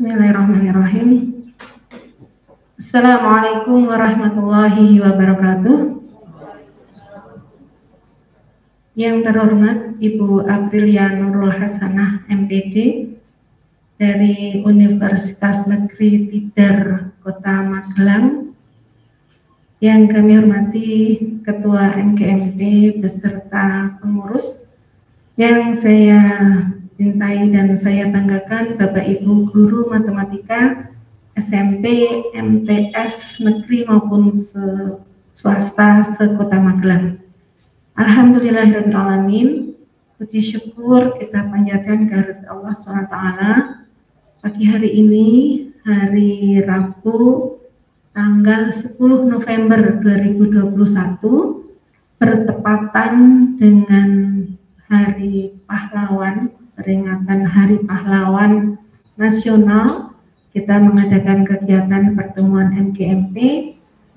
Bismillahirrahmanirrahim. Assalamualaikum warahmatullahi wabarakatuh. Yang terhormat Ibu Aprilia Nurul Hasanah MPD dari Universitas Negeri Tidar Kota Magelang, yang kami hormati Ketua MGMP beserta pengurus, yang saya cintai dan saya banggakan Bapak Ibu guru matematika SMP, MTS negeri maupun swasta se-Kota Magelang. Alhamdulillahirrahmanirrahim, puji syukur kita panjatkan kehadirat Allah SWT. Pagi hari ini, hari Rabu, tanggal 10 November 2021, bertepatan dengan Hari Pahlawan, peringatan Hari Pahlawan Nasional. Kita mengadakan kegiatan pertemuan MGMP.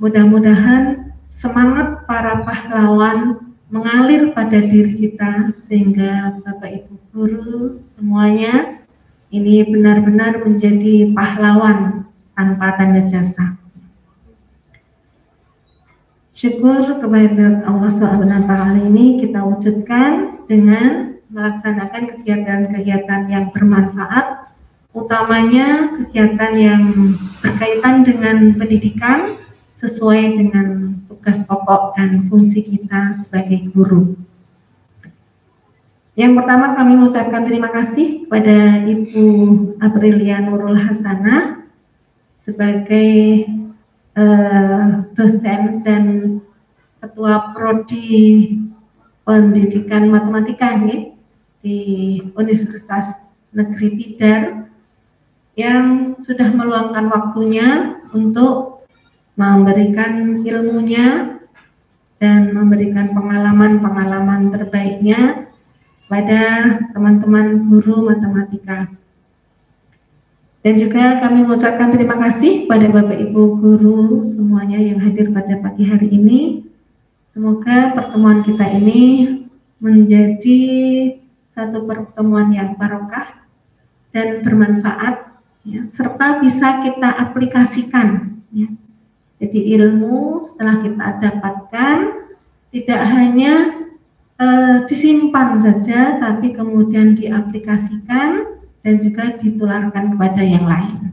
Mudah-mudahan semangat para pahlawan mengalir pada diri kita, sehingga Bapak Ibu guru semuanya ini benar-benar menjadi pahlawan tanpa tanda jasa. Syukur kepada Allah SWT ini kita wujudkan dengan melaksanakan kegiatan-kegiatan yang bermanfaat, utamanya kegiatan yang berkaitan dengan pendidikan sesuai dengan tugas pokok dan fungsi kita sebagai guru. Yang pertama, kami mengucapkan terima kasih kepada Ibu Aprilia Nurul Hasanah sebagai dosen dan Ketua Prodi Pendidikan Matematika di Universitas Negeri Tidar, yang sudah meluangkan waktunya untuk memberikan ilmunya dan memberikan pengalaman-pengalaman terbaiknya pada teman-teman guru matematika. Dan juga kami mengucapkan terima kasih pada Bapak Ibu guru semuanya yang hadir pada pagi hari ini. Semoga pertemuan kita ini menjadi satu pertemuan yang barokah dan bermanfaat, ya, serta bisa kita aplikasikan, ya. Jadi ilmu setelah kita dapatkan tidak hanya disimpan saja, tapi kemudian diaplikasikan dan juga ditularkan kepada yang lain.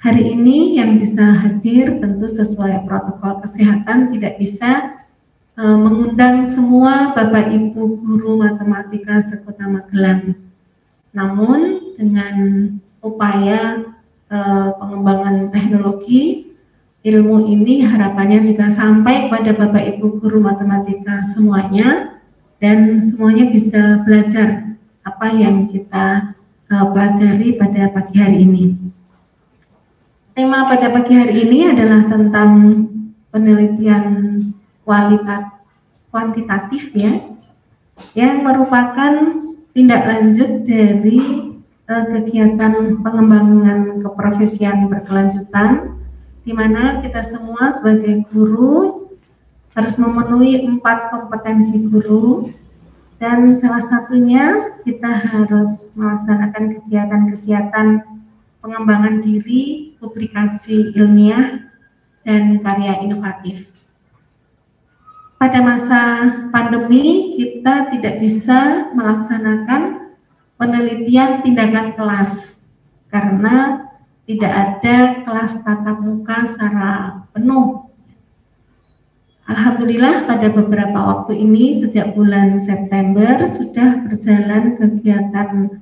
Hari ini yang bisa hadir tentu sesuai protokol kesehatan, tidak bisa mengundang semua Bapak Ibu guru matematika se-Kota Magelang. Namun dengan upaya pengembangan teknologi, ilmu ini harapannya juga sampai pada Bapak Ibu guru matematika semuanya, dan semuanya bisa belajar apa yang kita pelajari pada pagi hari ini. Tema pada pagi hari ini adalah tentang penelitian kuantitatif, ya, yang merupakan tindak lanjut dari kegiatan pengembangan keprofesian berkelanjutan, di mana kita semua sebagai guru harus memenuhi 4 kompetensi guru, dan salah satunya kita harus melaksanakan kegiatan-kegiatan pengembangan diri, publikasi ilmiah, dan karya inovatif. Pada masa pandemi, kita tidak bisa melaksanakan penelitian tindakan kelas karena tidak ada kelas tatap muka secara penuh. Alhamdulillah pada beberapa waktu ini sejak bulan September sudah berjalan kegiatan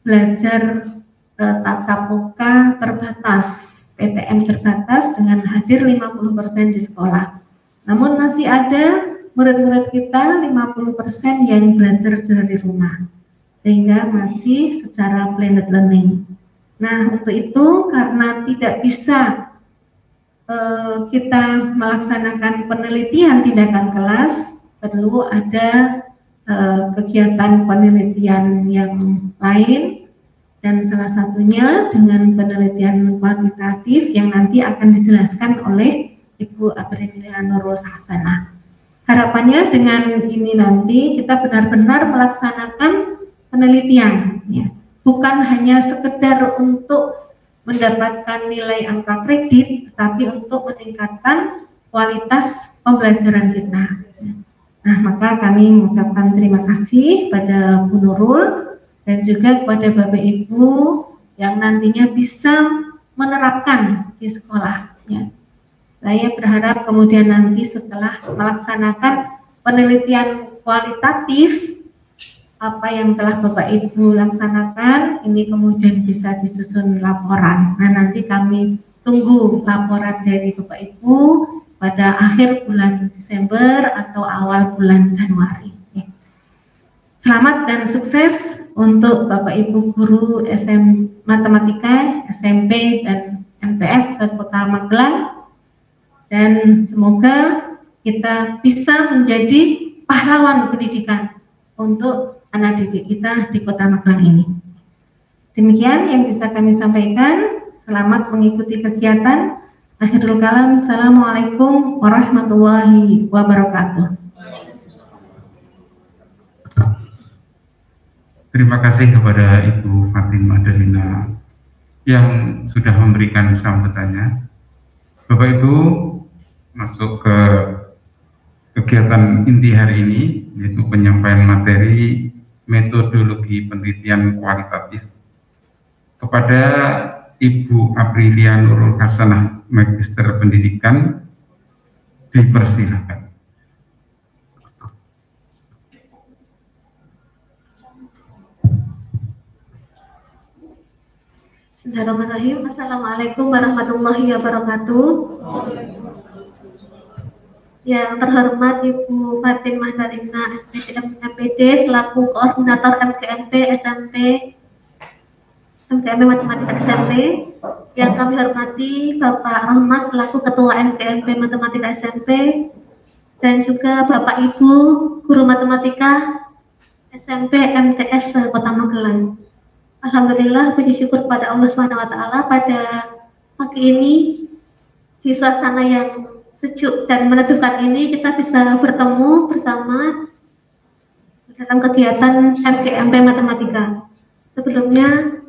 belajar tatap muka terbatas, PTM terbatas dengan hadir 50% di sekolah. Namun masih ada murid-murid kita 50% yang belajar dari rumah, sehingga masih secara blended learning. Nah, untuk itu karena tidak bisa kita melaksanakan penelitian tindakan kelas, perlu ada kegiatan penelitian yang lain, dan salah satunya dengan penelitian kuantitatif yang nanti akan dijelaskan oleh Ibu Aprilia Nurul Hasanah. Harapannya dengan ini nanti kita benar-benar melaksanakan penelitian, ya. Bukan hanya sekedar untuk mendapatkan nilai angka kredit, tetapi untuk meningkatkan kualitas pembelajaran kita. Nah, maka kami mengucapkan terima kasih pada Bu Nurul dan juga kepada Bapak Ibu yang nantinya bisa menerapkan di sekolah. Ya. Saya berharap kemudian nanti setelah melaksanakan penelitian kualitatif apa yang telah Bapak Ibu laksanakan, ini kemudian bisa disusun laporan. Nah, nanti kami tunggu laporan dari Bapak Ibu pada akhir bulan Desember atau awal bulan Januari. Selamat dan sukses untuk Bapak Ibu guru Matematika, SMP, dan MTS Kota Magelang. Dan semoga kita bisa menjadi pahlawan pendidikan untuk anak didik kita di Kota Magelang ini. Demikian yang bisa kami sampaikan. Selamat mengikuti kegiatan. Akhirul kalam, assalamualaikum warahmatullahi wabarakatuh. Terima kasih kepada Ibu Fatin Madalina yang sudah memberikan sambutannya. Bapak Ibu, masuk ke kegiatan inti hari ini, yaitu penyampaian materi metodologi penelitian kualitatif. Kepada Ibu Aprilia Nurul Hasanah, Magister Pendidikan, dipersilakan. Bismillahirrahmanirrahim. Assalamualaikum warahmatullahi wabarakatuh. Yang terhormat Ibu Fatin Madalina, SPDM MPD selaku Koordinator MGMP SMP, MGMP Matematika SMP. Yang kami hormati Bapak Rahmat selaku Ketua MGMP Matematika SMP, dan juga Bapak Ibu Guru Matematika SMP MTS Kota Magelang. Alhamdulillah, puji syukur pada Allah SWT pada pagi ini di suasana yang sejuk dan meneduhkan ini kita bisa bertemu bersama dalam kegiatan MGMP Matematika. Sebelumnya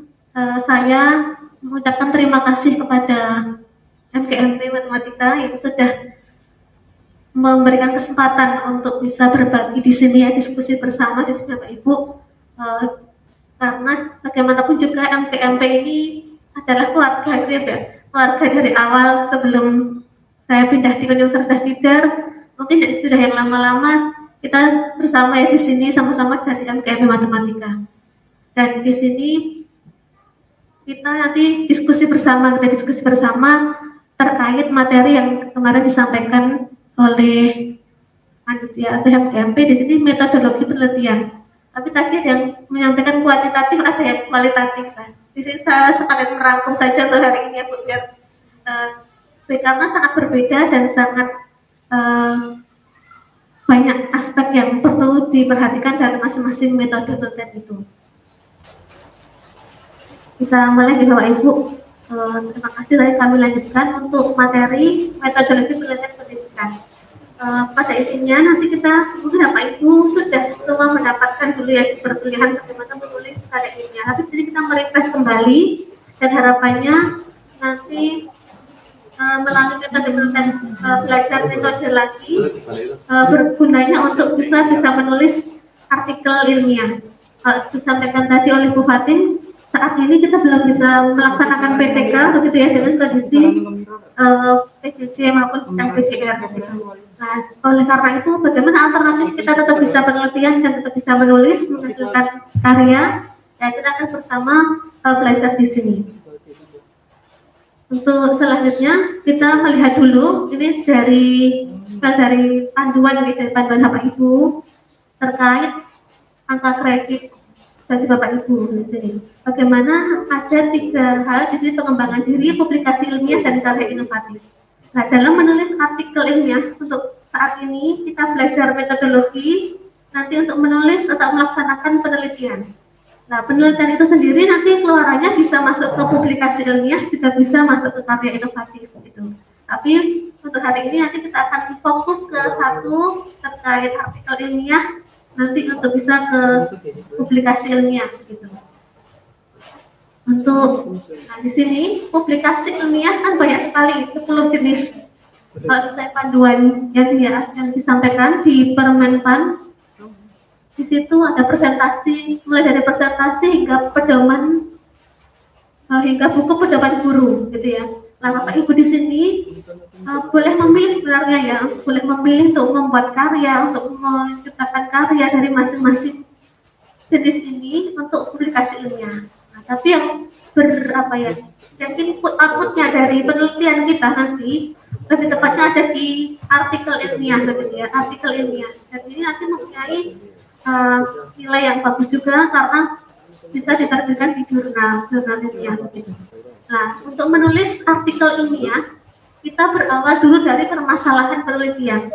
saya mengucapkan terima kasih kepada MGMP Matematika yang sudah memberikan kesempatan untuk bisa berbagi di sini ya, diskusi bersama di sini Bapak Ibu. Karena bagaimanapun juga MGMP ini adalah keluarga gitu ya, keluarga dari awal sebelum saya pindah di Universitas Tidar. Mungkin sudah yang lama-lama kita bersama ya di sini sama-sama dari MGMP Matematika. Dan di sini kita nanti diskusi bersama terkait materi yang kemarin disampaikan oleh panitia MGMP di sini metodologi penelitian. Tapi tadi ada yang menyampaikan kuantitatif, ada yang kualitatif. Nah, di sini saya sekalian merangkum saja untuk hari ini ya Bu, biar karena sangat berbeda dan sangat banyak aspek yang perlu diperhatikan dari masing-masing metode penelitian itu. Kita mulai di Bapak Ibu. Terima kasih. Kami lanjutkan untuk materi metodologi penelitian pendidikan. Pada intinya nanti kita mungkin Bapak Ibu sudah semua mendapatkan dulu ya perkuliahan bagaimana menulis karya ilmiah. Tapi jadi kita merefresh kembali dan harapannya nanti melalui metode penelitian belajar metodologi bergunanya untuk bisa menulis artikel ilmiah. Disampaikan tadi oleh Bu Fatin, saat ini kita belum bisa melaksanakan PTK begitu ya dengan kondisi PJJ maupun sedang PJR. Nah, oleh karena itu bagaimana alternatif kita tetap bisa penelitian dan tetap bisa menulis menghasilkan karya, dan kita akan bersama belajar di sini. Untuk selanjutnya kita melihat dulu ini dari panduan dari panduan Bapak Ibu terkait angka kredit bagi Bapak Ibu di sini. Bagaimana ada 3 hal di sini: pengembangan diri, publikasi ilmiah, dan karya inovatif. Nah, dalam menulis artikel ilmiah untuk saat ini kita belajar metodologi nanti untuk menulis atau melaksanakan penelitian. Nah, penelitian itu sendiri nanti keluarannya bisa masuk ke publikasi ilmiah, juga bisa masuk ke karya inovatif gitu. Tapi untuk hari ini nanti kita akan fokus ke satu terkait artikel ilmiah, nanti untuk bisa ke publikasi ilmiah gitu. Untuk di sini publikasi ilmiah kan banyak sekali, 10 jenis. Kalau saya panduan yang disampaikan di Permenpan, di situ ada presentasi, mulai dari presentasi hingga pedoman, hingga buku pedoman guru, gitu ya. Nah, Bapak Ibu di sini boleh memilih sebenarnya ya, boleh memilih untuk membuat karya, untuk menciptakan karya dari masing-masing jenis ini untuk publikasi ilmiah. Nah, tapi yang yang input outputnya dari penelitian kita nanti lebih tepatnya ada di artikel ilmiah, begitu ya, artikel ilmiah. Dan ini nanti mempunyai nilai yang bagus juga karena bisa diterbitkan di jurnal ilmiah, begitu. Nah, untuk menulis artikel ilmiah kita berawal dulu dari permasalahan penelitian.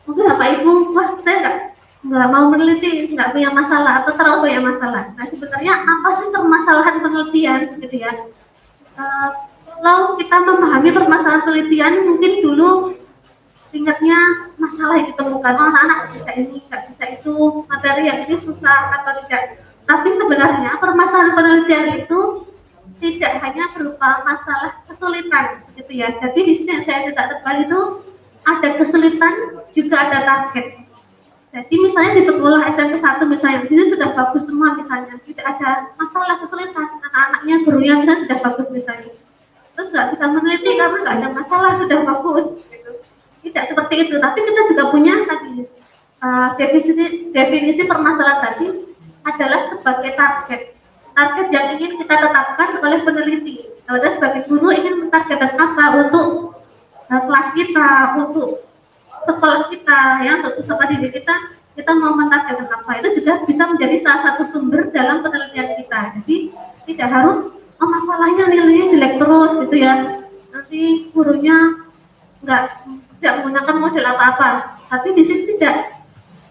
Mungkin Bapak Ibu, wah saya nggak mau meneliti, nggak punya masalah atau terlalu banyak masalah. Nah, sebenarnya apa sih permasalahan penelitian, gitu ya? Kalau kita memahami permasalahan penelitian, mungkin dulu ingatnya masalah yang ditemukan, anak-anak bisa ini, nggak bisa itu, materi yang ini susah atau tidak. Tapi sebenarnya permasalahan penelitian itu tidak hanya berupa masalah kesulitan, gitu ya. Jadi di sini yang saya tidak tebal itu ada kesulitan, juga ada target. Jadi misalnya di sekolah SMP 1 misalnya, ini sudah bagus semua misalnya, tidak ada masalah kesulitan, anak-anaknya, gurunya misalnya sudah bagus misalnya. Terus nggak bisa meneliti karena nggak ada masalah, sudah bagus. Gitu. Tidak seperti itu, tapi kita juga punya tadi definisi permasalahan tadi adalah sebagai target yang ingin kita tetapkan oleh peneliti. Kalau kita sebagai guru ingin mentargetkan apa untuk kelas kita, untuk sekolah kita, ya, untuk peserta didik kita mau mentargetkan apa, itu juga bisa menjadi salah satu sumber dalam penelitian kita. Jadi tidak harus masalahnya nilainya jelek terus, gitu ya. Nanti gurunya tidak menggunakan model apa-apa. Tapi di sini tidak,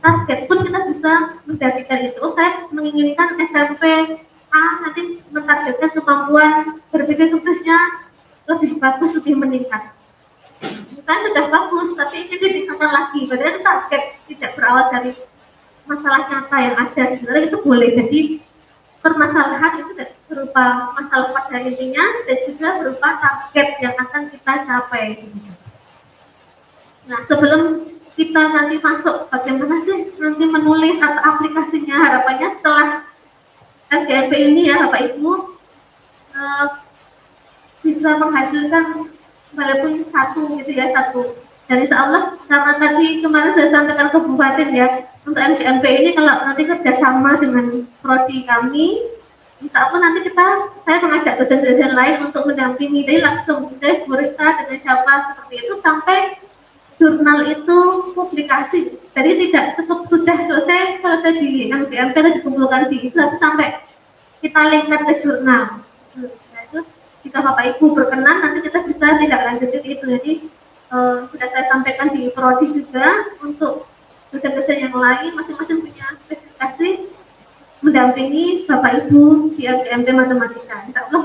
target pun kita bisa menjadikan itu. Saya menginginkan SMP A nanti mentargetkan kemampuan berpikir kritisnya lebih bagus, lebih meningkat. Misalnya sudah bagus, tapi ingin ditingkatkan lagi. Padahal target tidak berawal dari masalah nyata yang ada. Sebenarnya itu boleh. Jadi permasalahan itu berupa masalah pada intinya dan juga berupa target yang akan kita capai. Nah, sebelum kita nanti masuk bagaimana sih nanti menulis atau aplikasinya, harapannya setelah LGMP ini ya Bapak Ibu bisa menghasilkan walaupun satu, gitu ya, satu. Dan insya Allah karena tadi kemarin saya sampaikan ke Bupati ya, untuk LGMP ini kalau nanti kerjasama dengan prodi kami, insya Allah nanti saya mengajak dosen-dosen lain untuk mendampingi, jadi langsung saya berita dengan siapa seperti itu sampai jurnal itu publikasi. Jadi tidak cukup sudah selesai di LGMP dan dikumpulkan di itu, sampai kita linkkan ke jurnal. Nah, itu jika Bapak Ibu berkenan nanti kita bisa tidak lanjutin itu. Jadi sudah saya sampaikan di prodi juga untuk dosen-dosen yang lain masing-masing punya spesifikasi mendampingi Bapak Ibu di LGMP matematika. Insya Allah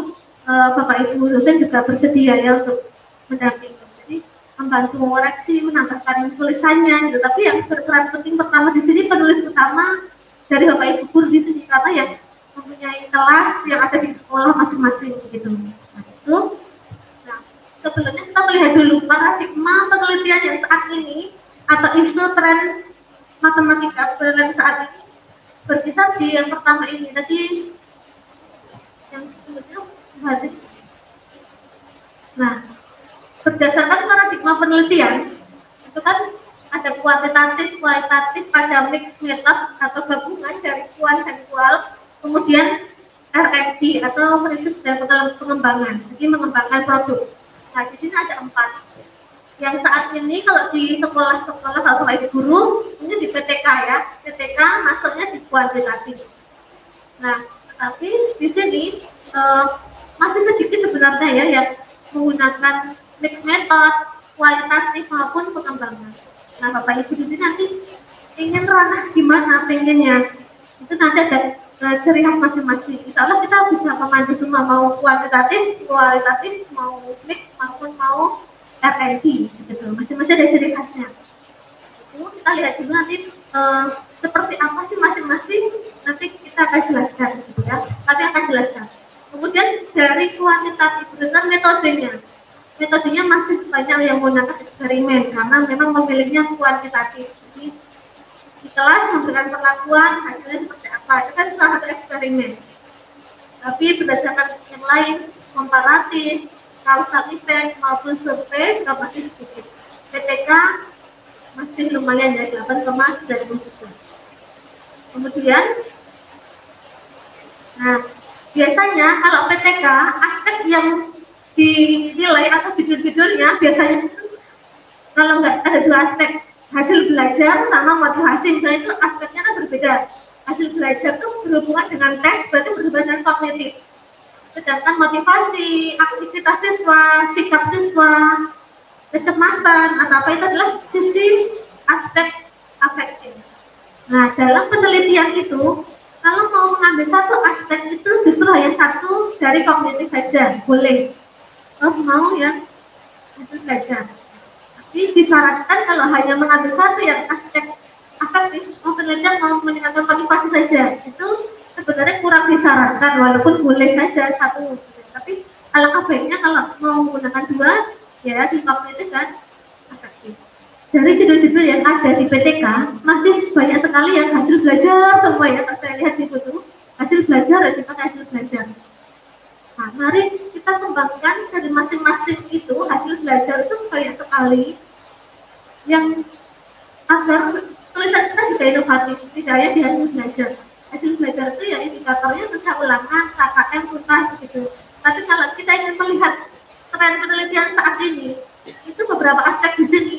Bapak Ibu dosen juga bersedia ya untuk mendampingi. Jadi membantu mengoreksi, menambahkan tulisannya gitu. Tapi yang berperan penting pertama di sini penulis utama dari Bapak Ibu guru di sini, karena yang mempunyai kelas yang ada di sekolah masing-masing gitu. Nah, itu. Nah, sebelumnya kita melihat dulu paradigma penelitian yang saat ini atau isu tren matematika sebenarnya saat ini berkisar di yang pertama ini tadi yang sebelumnya. Nah, berdasarkan paradigma penelitian itu kan ada kuantitatif, kualitatif, ada mix method atau gabungan dari kuant dan kual, kemudian R&D atau prinsip dan pengembangan, jadi mengembangkan produk. Nah, di sini ada 4. Yang saat ini kalau di sekolah-sekolah kalau Bapak guru mungkin di PTK ya, PTK masuknya di kuantitatif. Nah, tapi di sini masih sedikit sebenarnya ya yang menggunakan mix method, kualitatif maupun pengembangan. Nah, Bapak Ibu di sini nanti ingin ranah gimana pengennya, itu nanti ada ciri khas masing-masing. Insya Allah kita bisa memandu semua, mau kuantitatif, kualitatif, mau mix maupun mau R&D, gitu. Masing-masing ada ciri khasnya. Itu kita lihat juga nanti seperti apa sih masing-masing, nanti kita akan jelaskan, gitu ya. Tapi akan dari kuantitatif dengan metodenya masih banyak yang menggunakan eksperimen karena memang memilihnya kuantitatif. Jadi di kelas memberikan perlakuan hasilnya seperti apa, itu kan salah satu eksperimen. Tapi berdasarkan yang lain, komparatif, causal effect maupun survei juga masih sedikit. PTK masih lumayan ya, 8,97. Kemudian, nah biasanya kalau PTK aspek yang dinilai atau judul-judulnya biasanya kalau nggak ada dua aspek, hasil belajar sama motivasi, misalnya itu aspeknya kan berbeda. Hasil belajar itu berhubungan dengan tes, berarti berhubungan dengan kognitif. Sedangkan motivasi, aktivitas siswa, sikap siswa, kecemasan atau apa itu adalah sisi aspek afektif. Nah, dalam penelitian itu, kalau mau mengambil satu aspek itu justru hanya satu dari kognitif saja, boleh. Oh, mau ya, hasil belajar. Tapi disarankan kalau hanya mengambil satu yang aspek afektif, penelitian mau meningkatkan motivasi saja, itu sebenarnya kurang disarankan, walaupun boleh saja satu. Tapi alangkah baiknya kalau mau menggunakan dua, ya di kognitif dan afektif. Dari judul-judul yang ada di PTK masih banyak sekali yang hasil belajar semua ya, kalau saya lihat di buku hasil belajar dan juga hasil belajar. Nah, mari kita kembangkan dari masing-masing itu hasil belajar itu banyak sekali yang agar tulisan kita juga inovatif, tidak hanya di hasil belajar. Hasil belajar itu ya indikatornya kerja ulangan, KKM, tuntas gitu. Tapi kalau kita ingin melihat tren penelitian saat ini, itu beberapa aspek di sini,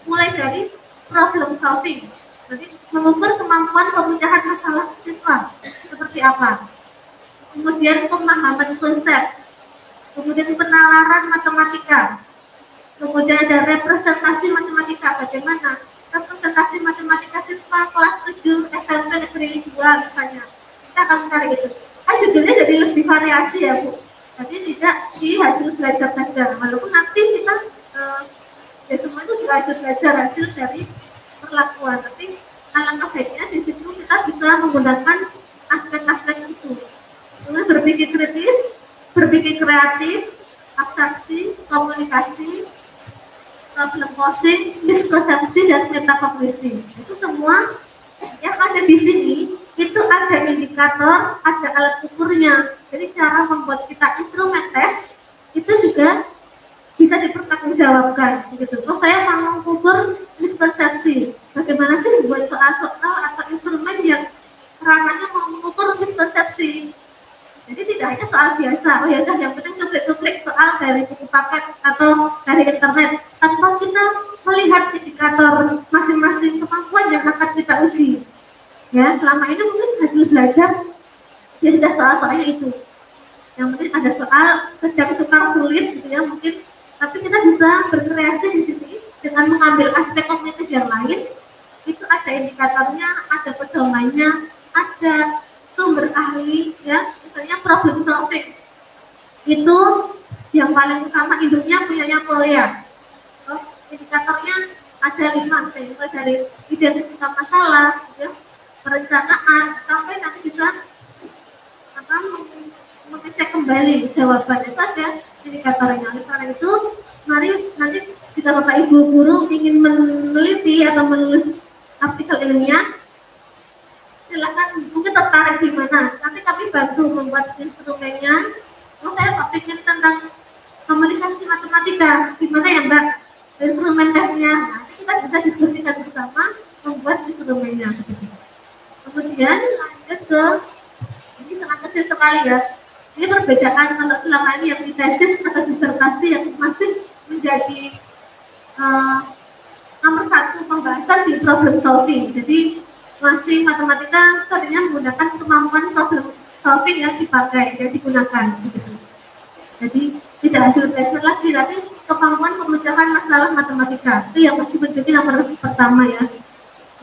mulai dari problem solving, jadi mengukur kemampuan pemecahan masalah siswa seperti apa. Kemudian pemahaman konsep, kemudian penalaran matematika, kemudian ada representasi matematika, bagaimana representasi matematika siswa kelas 7 SMP negeri 2 misalnya. Kita akan mencari itu. Judulnya jadi lebih variasi ya Bu, jadi tidak di hasil belajar saja, walaupun nanti kita ya semua itu juga hasil belajar, hasil dari perlakuan, tapi alangkah baiknya di situ kita bisa menggunakan aspek-aspek itu. Kemudian berpikir kritis, berpikir kreatif, abstraksi, komunikasi, problem posing, miskonsepsi, dan metakognisi. Itu semua yang ada di sini, itu ada indikator, ada alat ukurnya. Jadi cara membuat kita instrumen tes, itu juga bisa dipertanggungjawabkan. Gitu. Oh, saya mau mengukur miskonsepsi. Bagaimana sih buat soal-soal atau instrumen yang ranahnya mau mengukur miskonsepsi? Jadi tidak hanya soal biasa, oh ya yang penting klik soal dari buku paket atau dari internet, tanpa kita melihat indikator masing-masing kemampuan yang akan kita uji. Ya, selama ini mungkin hasil belajar ya sudah soal-soalnya itu. Yang penting ada soal sedang sukar sulit gitu ya mungkin, tapi kita bisa berkreasi di sini dengan mengambil aspek kognitif yang lain. Itu ada indikatornya, ada pedomannya, ada sumber ahli ya. Misalnya problem solving itu yang paling utama induknya punyanya Polya. Oh, indikatornya ada 5, misalnya dari identifikasi masalah, ya, perencanaan, sampai nanti bisa mengecek kembali jawaban. Itu ada indikatornya. Oleh karena itu, mari nanti jika Bapak Ibu guru ingin meneliti atau menulis artikel ilmiah, silakan, mungkin tertarik di mana, nanti kami bantu membuat instrumennya. Oh, saya kok pikir tentang komunikasi matematika, gimana ya Mbak instrumen tesnya? Nanti kita bisa diskusikan bersama membuat instrumennya. Kemudian lanjut ke, ini sangat kecil sekali ya, ini perbedaan kalau selama ini yang di tesis atau disertasi yang masih menjadi nomor 1 pembahasan di problem solving. Jadi masih matematika tadinya menggunakan kemampuan problem solving yang dipakai, yang digunakan. Jadi tidak hasil belajar lagi, tapi kemampuan pemecahan masalah matematika itu yang masih menjadi nomor pertama ya.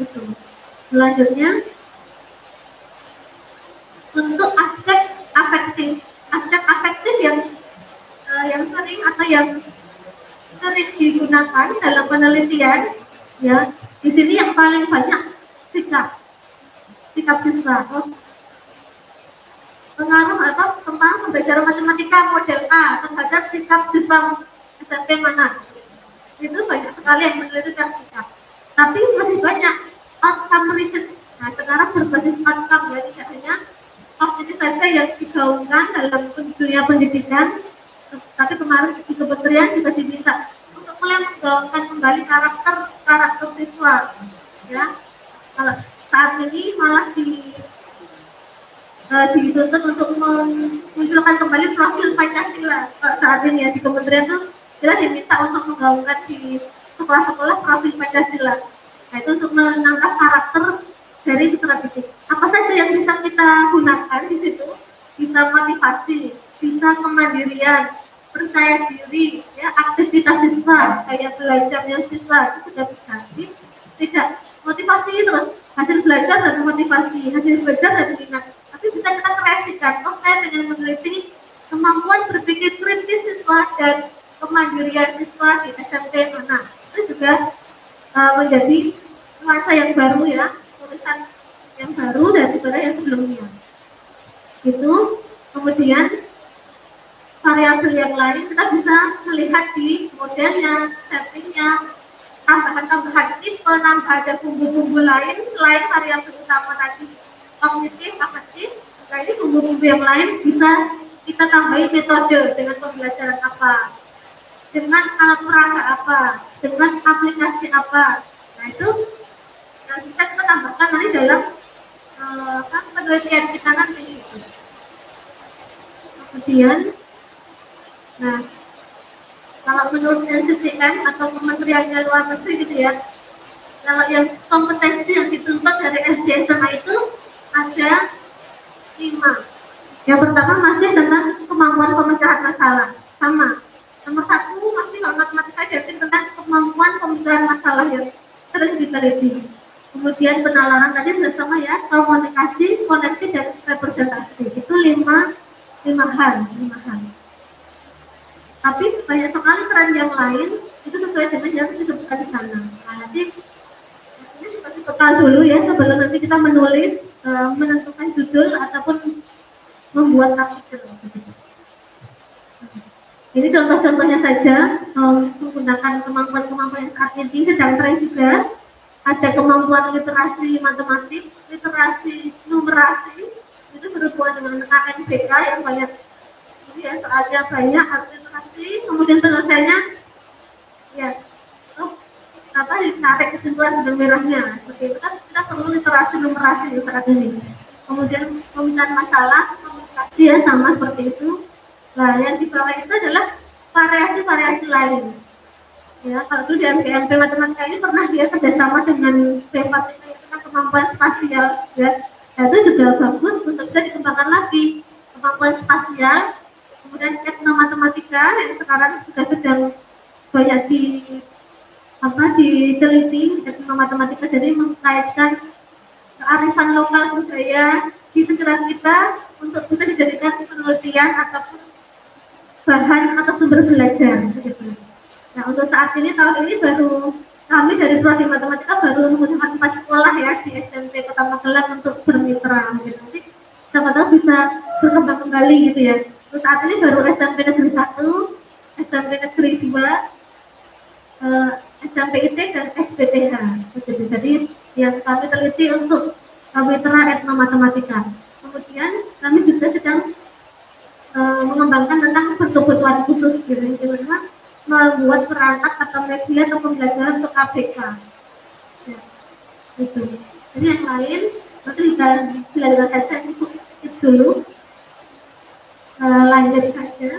Itu. Selanjutnya untuk aspek afektif yang sering atau yang sering digunakan dalam penelitian ya. Di sini yang paling banyak sikap siswa. Oh, pengaruh apa tentang pembelajaran matematika model A terhadap sikap siswa SMP mana. Itu banyak sekali yang meneliti tentang sikap. Tapi masih banyak outcome research. Nah, sekarang berbasis outcome ya, tidak hanya kognitif saja yang digaungkan dalam dunia pendidikan, tapi kemarin di kementerian juga diminta untuk mulai menggaungkan kembali karakter siswa. Ya, kalau saat ini malah dituntut untuk memunculkan kembali profil Pancasila. Saat ini ya di kementerian tuh kita diminta untuk menggaungkan di sekolah-sekolah profil Pancasila. Nah, itu untuk menambah karakter dari peserta didik. Apa saja yang bisa kita gunakan di situ? Bisa motivasi, bisa kemandirian, percaya diri, ya, aktivitas siswa, kayak belajarnya siswa itu juga bisa. Jadi, tidak motivasi terus hasil belajar dan motivasi, hasil belajar dan minat. Tapi bisa kita kreasikan. Saya dengan meneliti kemampuan berpikir kritis siswa dan kemandirian siswa di SMP mana, itu juga menjadi nuansa yang baru ya, tulisan yang baru daripada yang sebelumnya. Itu kemudian variabel yang lain kita bisa melihat di modelnya, settingnya, tambahan-tambahan tipe, nambah ada bumbu-bumbu lain selain variabel utama tadi kognitif, afektif. Nah, ini bumbu-bumbu yang lain bisa kita tambahin metode dengan pembelajaran apa, dengan alat peraga apa, dengan aplikasi apa. Nah, itu yang bisa kita tambahkan nanti dalam penelitian kita nanti. Kemudian, nah, kalau menurut NCTM atau Kementerian Luar Negeri gitu ya, kalau yang kompetensi yang dituntut dari SD SMA itu ada 5. Yang pertama masih tentang kemampuan pemecahan masalah, sama. Nomor 1 masih kalau matematika identik tentang kemampuan pemecahan masalah yang sering diteliti. Kemudian penalaran tadi sudah sama ya, komunikasi, koneksi dan representasi. Itu 5 hal. Tapi banyak sekali peran yang lain itu sesuai dengan yang disebutkan di sana. Nah, nanti ini seperti bekal dulu ya sebelum nanti kita menulis, menentukan judul ataupun membuat artikel. Ini contoh-contohnya saja, menggunakan kemampuan-kemampuan yang saat ini sedang tren juga. Ada kemampuan literasi matematik, literasi numerasi, itu berhubungan dengan ANBK yang banyak. Jadi ya soalnya banyak literasi, kemudian selesainya ya ditarik kesimpulan benang merahnya. Seperti itu kan kita perlu literasi numerasi saat ini. Kemudian pemecahan masalah, komunikasi ya sama seperti itu. Nah, yang di bawah itu adalah variasi-variasi lain. Ya, kalau dulu di MPMP matematika ini pernah dia kerjasama dengan BMPATK tentang kemampuan spasial, ya. Nah, itu juga bagus untuk bisa dikembangkan lagi kemampuan spasial. Kemudian etnomatematika yang sekarang juga sedang banyak diteliti etnomatematika, jadi mengkaitkan kearifan lokal budaya di sekitar kita untuk bisa dijadikan penelitian ataupun bahan atau sumber belajar. Gitu. Nah, untuk saat ini tahun ini baru kami dari Prodi Matematika baru menggunakan 4 sekolah ya di SMP Kota Magelang untuk bermitra. Gitu. Nanti siapa tahu bisa berkembang kembali gitu ya. Terus saat ini baru SMP Negeri 1, SMP Negeri 2, SMP IT dan SPTH. Jadi yang kami teliti untuk mitra etnomatematika. Kemudian kami juga sedang mengembangkan tentang kebutuhan khusus gitu. Gimana membuat perangkat atau media atau pembelajaran untuk ABK. Ya, itu. Jadi yang lain nanti bila saja itu dulu. Lanjut saja.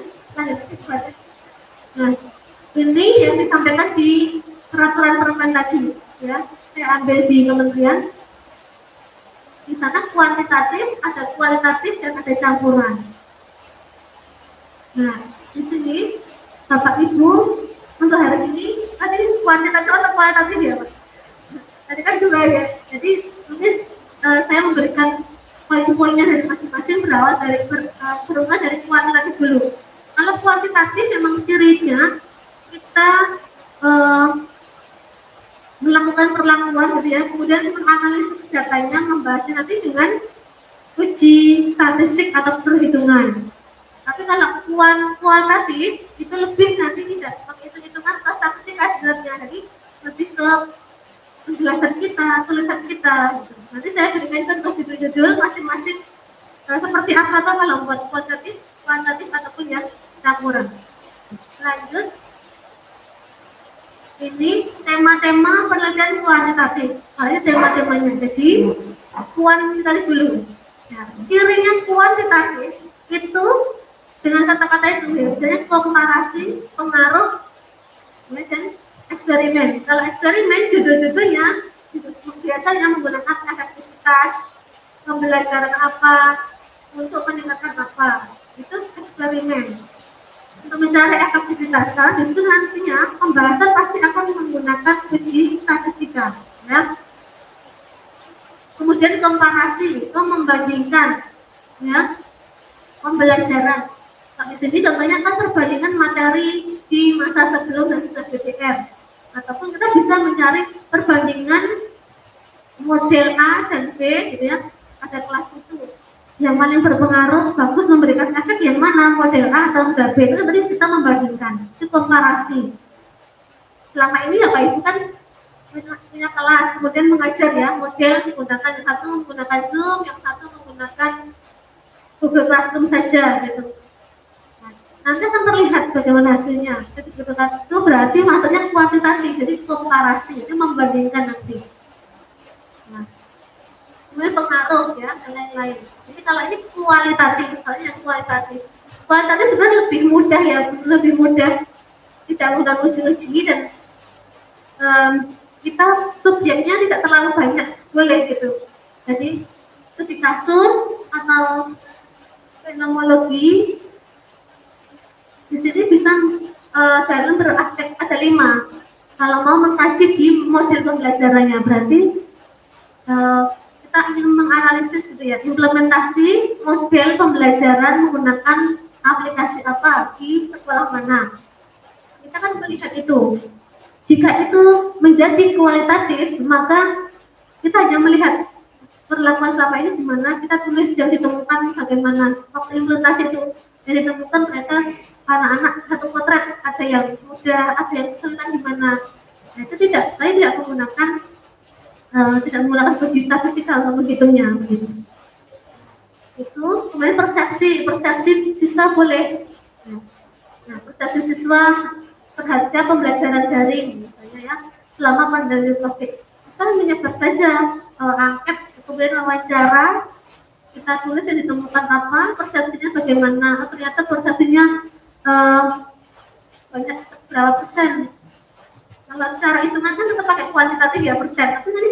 Nah, ini yang disampaikan di peraturan permen tadi, ya. Saya ambil di kementerian. Di sana kuantitatif, ada kualitatif dan ada campuran. Nah, di sini Bapak Ibu untuk hari ini tadi kuantitatif atau kualitatif ya Pak? Tadi kan juga ya. Jadi mungkin saya memberikan poin-poinnya dari masing-masing berawal dari kuantitatif dulu. Kalau kuantitatif memang cirinya kita melakukan perlakuan gitu ya, kemudian menganalisis datanya, membahasnya nanti dengan uji statistik atau perhitungan. Tapi kalau kualitatif itu lebih nanti tidak pakai hitung-hitungan atau statistik sebenarnya, jadi lebih ke penjelasan kita, tulisan kita. Gitu. Nanti saya berikan contoh judul-judul masing-masing seperti apa atau kalau buat kuantitatif ataupun yang campuran. Lanjut, ini tema-tema penelitian kuantitatif. Ini tema-temanya. Jadi kuantitatif dulu. Ya, cirinya kuantitatif itu dengan kata-kata itu biasanya komparasi, pengaruh, dan eksperimen. Kalau eksperimen judul-judulnya biasanya menggunakan efektivitas, pembelajaran apa, untuk meningkatkan apa, itu eksperimen. Untuk mencari efektivitas, karena justru nantinya pembahasan pasti akan menggunakan uji statistika, ya. Kemudian komparasi, itu membandingkan, ya, pembelajaran. Nah, di sini contohnya kan perbandingan materi di masa sebelum dan setelah DPR, ataupun kita bisa mencari perbandingan model A dan B, gitu ya. Ada kelas itu yang paling berpengaruh, bagus, memberikan efek yang mana, model A atau model B. Itu tadi kita membandingkan, itu komparasi. Selama ini ya Pak Ibu kan punya kelas, kemudian mengajar ya, model menggunakan, yang satu menggunakan Zoom, yang satu menggunakan Google Classroom saja gitu. Nah, nanti akan terlihat bagaimana hasilnya. Jadi itu berarti maksudnya kuantitatif, jadi komparasi, jadi membandingkan nanti. Nah, kemudian pengaruh ya dan lain-lain. Jadi kalau ini kualitatif, kalau yang kualitatif sebenarnya lebih mudah ya, lebih mudah, tidak mudah uji-uji dan kita subjeknya tidak terlalu banyak, boleh gitu. Jadi studi kasus atau fenomenologi di sini bisa dalam beraspek ada 5. Kalau mau mengkaji di model pembelajarannya berarti kita ingin menganalisis gitu ya, implementasi model pembelajaran menggunakan aplikasi apa di sekolah mana. Kita kan melihat itu. Jika itu menjadi kualitatif, maka kita hanya melihat perlakuan selama ini gimana, kita tulis yang ditemukan bagaimana. Waktu implementasi itu yang ditemukan ternyata anak-anak satu potret, ada yang mudah, ada yang kesulitan gimana. Nah, itu tidak menggunakan tidak menggunakan uji statistika untuk menghitungnya. Gitu. Itu kemudian persepsi siswa boleh. Nah, persepsi siswa terhadap pembelajaran daring, misalnya ya, selama pandemi COVID. Kita menyebar saja angket, kemudian wawancara, kita tulis yang ditemukan apa, persepsinya bagaimana. Ternyata persepsinya banyak berapa persen. Kalau secara hitungan kan tetap pakai kuantitatif ya, persen, tapi nanti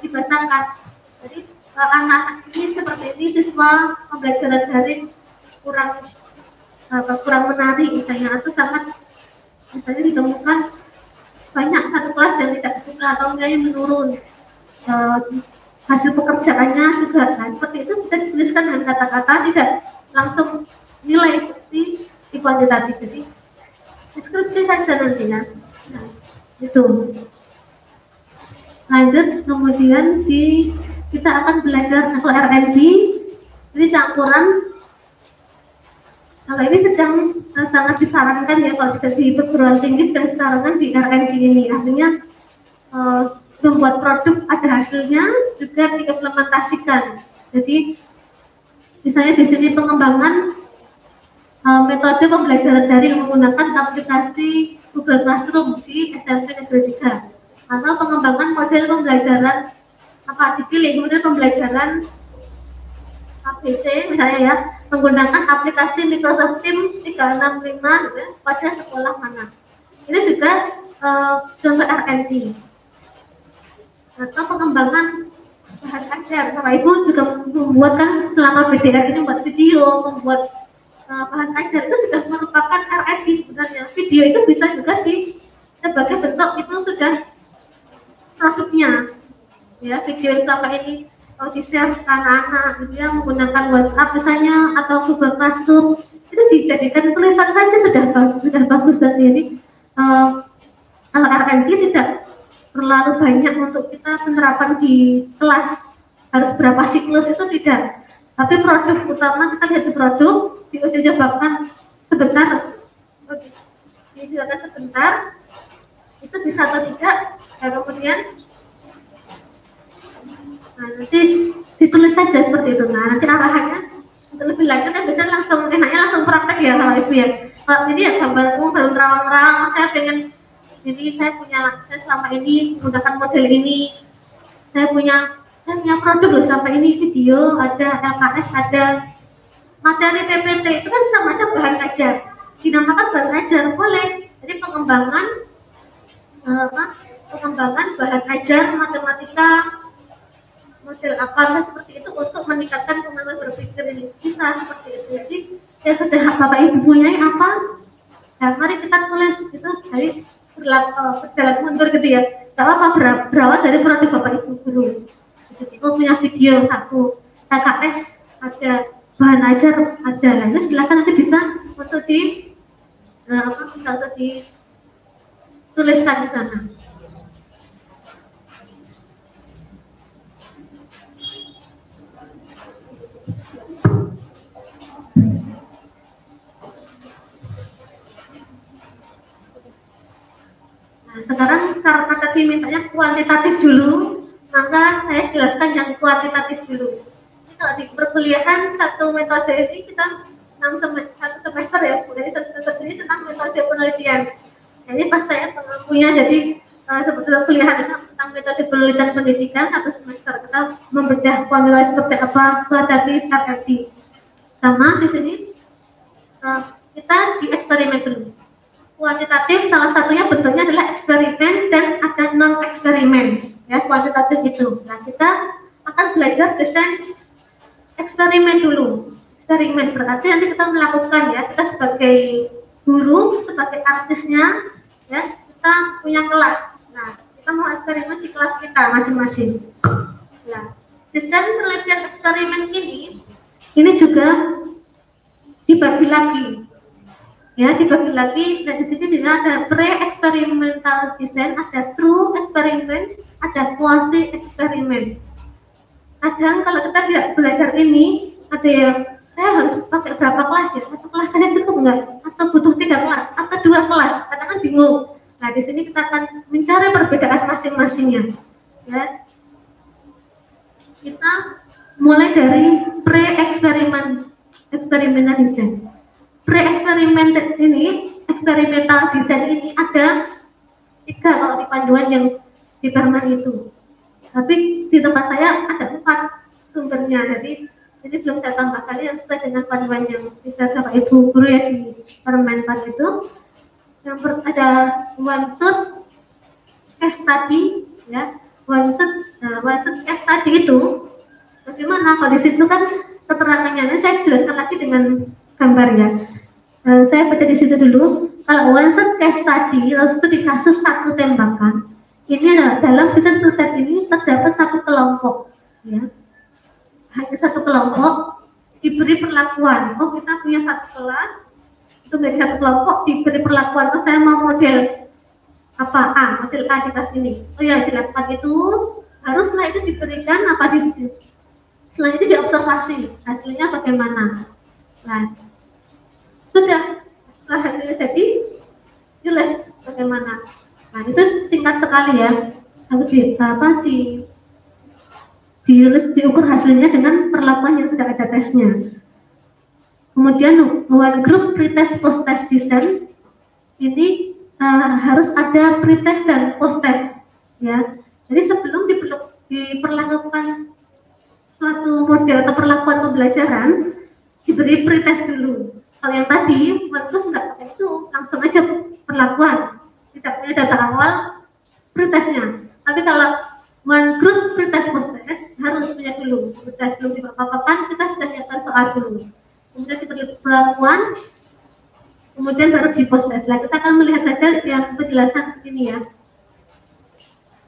dibasarkan. Jadi anak-anak ini seperti ini, siswa pembelajaran daring kurang menarik misalnya, atau sangat misalnya ditemukan banyak satu kelas yang tidak suka atau nilainya menurun, hasil pekerjaannya juga. Nah, seperti itu bisa dituliskan dengan kata-kata, tidak langsung nilai seperti di kuantitatif. Jadi deskripsi saja nantinya. Nah, itu. Lanjut, kemudian kita akan belajar atau R&D, jadi campuran. Kalau ini sedang sangat disarankan ya, kalau sudah di perguruan tinggi sedang disarankan di R&D ini, artinya membuat produk ada hasilnya juga diimplementasikan. Jadi misalnya di sini pengembangan metode pembelajaran daring menggunakan aplikasi Google Classroom di SMP Negeri 3, atau pengembangan model pembelajaran apa dipilih, kemudian pembelajaran ABC misalnya ya, menggunakan aplikasi Microsoft Teams 365 gitu, pada sekolah mana. Ini juga contoh R&D. Atau pengembangan bahan ajar. Bapak Ibu juga membuatkan selama BDR ini membuat video, membuat bahan ajar, itu sudah merupakan R&D sebenarnya. Video itu bisa juga sebagai bentuk itu sudah produknya. Ya, video yang selama ini di-share anak-anak gitu ya, menggunakan WhatsApp misalnya atau Google Classroom, itu dijadikan tulisan saja sudah bagus. Dan jadi kalau R&D tidak terlalu banyak untuk kita penerapan di kelas, harus berapa siklus itu tidak. Tapi produk utama kita lihat di produk, diuji cobakan sebentar, diujikan sebentar, itu bisa atau tidak, dan kemudian nanti ditulis saja seperti itu. Nah, nanti arahannya untuk lebih lanjut kan biasanya langsung enaknya langsung praktek ya kalau ibu ya. Kalau ini ya gambarku baru terawang-terawang, saya pengen jadi saya selama ini menggunakan model ini, saya punya produk loh selama ini, video ada, LKS ada, materi PPT itu kan sama aja bahan ajar, dinamakan bahan ajar boleh. Jadi pengembangan bahan ajar matematika model apa seperti itu untuk meningkatkan kemampuan berpikir ini, bisa seperti itu. Jadi ya sudah bapak ibu punya apa, nah mari kita tulis itu dari berjalan mundur gitu ya, gak apa berawal dari produk bapak ibu guru. Jadi punya video satu, LKS ada, bahan ajar ada, lalu silakan nanti bisa untuk untuk dituliskan di sana. Sekarang karena tadi mintanya kuantitatif dulu, maka saya jelaskan yang kuantitatif dulu. Ini kalau di perkuliahan satu metode ini kita satu semester ya, dari satu semester ini tentang metode penelitian. Jadi pas saya pengampunya, jadi sebetulnya kuliahan itu tentang metode penelitian pendidikan satu semester, kita membedah kuantitatif seperti apa, kuantitatif RFD. Sama di sini kita di eksperimen dulu. Kuantitatif salah satunya bentuknya adalah eksperimen dan ada non eksperimen ya, kuantitatif itu. Nah, kita akan belajar desain eksperimen dulu. Eksperimen berarti nanti kita melakukan ya, kita sebagai guru, sebagai artisnya ya, kita punya kelas. Nah, kita mau eksperimen di kelas kita masing-masing. Nah, desain penelitian eksperimen ini juga dibagi lagi. Ya, dibagi lagi. Nah, di sini ada pre-experimental design, ada true eksperimen, ada quasi eksperimen. Kadang kalau kita tidak belajar ini, ada yang saya harus pakai berapa kelas ya? Satu kelas saja cukup enggak? Atau butuh 3 kelas? Atau 2 kelas? Kadang kan bingung. Nah, di sini kita akan mencari perbedaan masing-masingnya. Ya, kita mulai dari pre-experimental design. Pre-experimental ini, experimental design ini ada 3 kalau di panduan yang di permen itu. Tapi di tempat saya ada 4 sumbernya. Jadi ini belum saya tambahkan yang sesuai dengan panduan yang bisa Bapak Ibu guru ya di permen 4 itu. Yang ada one shot case study ya. One shot case study itu bagaimana? Kalau di situ kan keterangannya, ini saya jelaskan lagi dengan gambarnya. Saya baca di situ dulu. Kalau one shot case study, terus itu di kasus 1 tembakan, ini adalah dalam desain penelitian ini terdapat 1 kelompok, ya. Hanya 1 kelompok diberi perlakuan. Oh, kita punya 1 kelas, itu menjadi 1 kelompok diberi perlakuan. Oh, saya mau model apa? Model A di kelas ini. Oh ya, dilakukan itu, haruslah itu diberikan apa di situ. Setelah itu diobservasi, hasilnya bagaimana. Nah, sudah setelah hasilnya jadi jelas bagaimana. Nah, itu singkat sekali ya. Harus diukur hasilnya dengan perlakuan yang sudah ada tesnya. Kemudian one group pretest post test design ini harus ada pretest dan post test ya. Jadi sebelum diperlakukan suatu model atau perlakuan pembelajaran diberi pretest dulu. Kalau yang tadi, WordPress nggak pakai itu, langsung aja perlakuan, tidak punya data awal pretestnya. Tapi kalau one group pretest post test harus punya dulu, pretest belum dipapakan, kita sudah nyiapkan soal dulu. Kemudian diberi perlakuan, kemudian baru di post test. Nah, kita akan melihat saja yang penjelasan ini ya.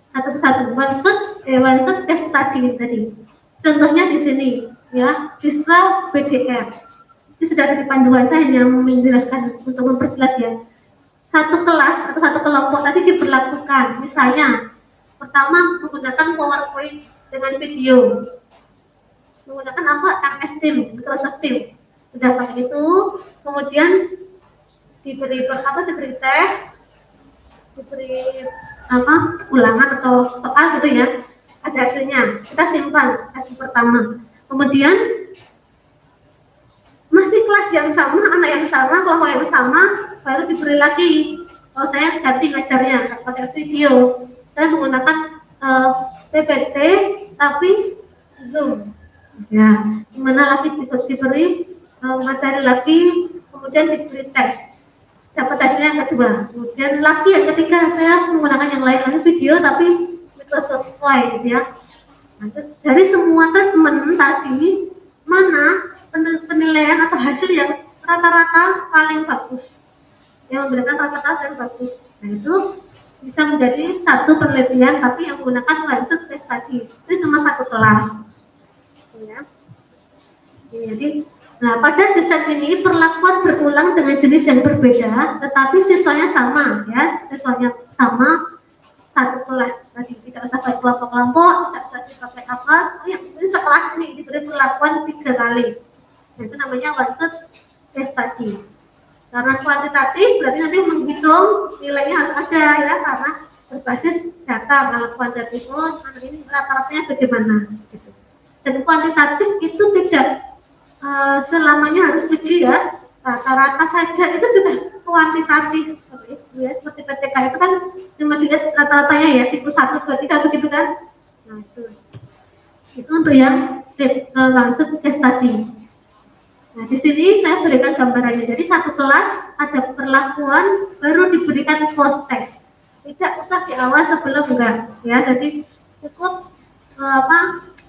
Satu persatu, one shot case study tadi. Contohnya di sini ya, siswa BDR. Ini sudah ada di panduan, saya hanya menjelaskan untuk memperjelas ya. 1 kelas atau 1 kelompok tadi diberlakukan, misalnya pertama menggunakan PowerPoint dengan video. Menggunakan apa? MS Team, Microsoft Team. Sudah pakai itu, kemudian diberi tes, diberi ulangan atau soal gitu ya, ada hasilnya, kita simpan hasil pertama. Kemudian masih kelas yang sama, anak yang sama, kelompok yang sama, baru diberi lagi. Kalau saya ganti ngajarnya pakai video, saya menggunakan PPT tapi Zoom. Ya, dimana lagi diberi materi lagi, kemudian diberi tes, dapat hasilnya yang kedua. Kemudian lagi yang ketiga saya menggunakan yang lain lagi video tapi Microsoft Word gitu ya. Nah, dari semua teman tadi mana penilaian atau hasil yang rata-rata paling bagus, yang memberikan rata-rata yang bagus. Nah itu bisa menjadi satu penelitian tapi yang menggunakan one-shot case study. Ini cuma satu kelas. Ya. Jadi, nah pada desain ini perlakuan berulang dengan jenis yang berbeda, tetapi siswanya sama, ya, siswanya sama satu kelas. Tadi tidak usah pakai kelompok-kelompok, tidak usah dipakai apa. Oh ya, ini sekelas ini diberi perlakuan 3 kali. Nah, itu namanya one-shot case study. Karena kuantitatif berarti nanti menghitung nilainya harus ada ya, karena berbasis data. Kalau kuantitatif ini rata-ratanya bagaimana gitu. Dan kuantitatif itu tidak selamanya harus uji ya, rata-rata saja itu sudah kuantitatif ya, seperti PTK itu kan cuma dilihat rata-ratanya ya, siklus 1, 2, 3 begitu kan. Nah itu untuk yang langsung case study. Nah di sini saya berikan gambarannya. Jadi satu kelas ada perlakuan baru diberikan post test, tidak usah di awal sebelum enggak ya. Jadi cukup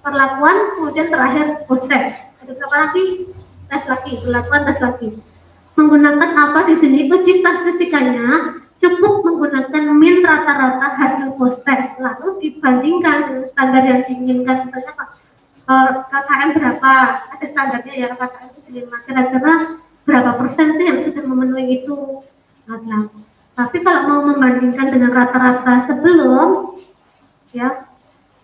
perlakuan kemudian terakhir post test. Ada berapa lagi? Tes lagi, perlakuan tes lagi. Menggunakan apa di sini? Uji statistikanya cukup menggunakan min rata-rata hasil post test, lalu dibandingkan dengan standar yang diinginkan. Misalnya KKM berapa? Ada standarnya ya, KKM 5. Kira-kira berapa persen sih yang sudah memenuhi itu? Nah, tapi kalau mau membandingkan dengan rata-rata sebelum, ya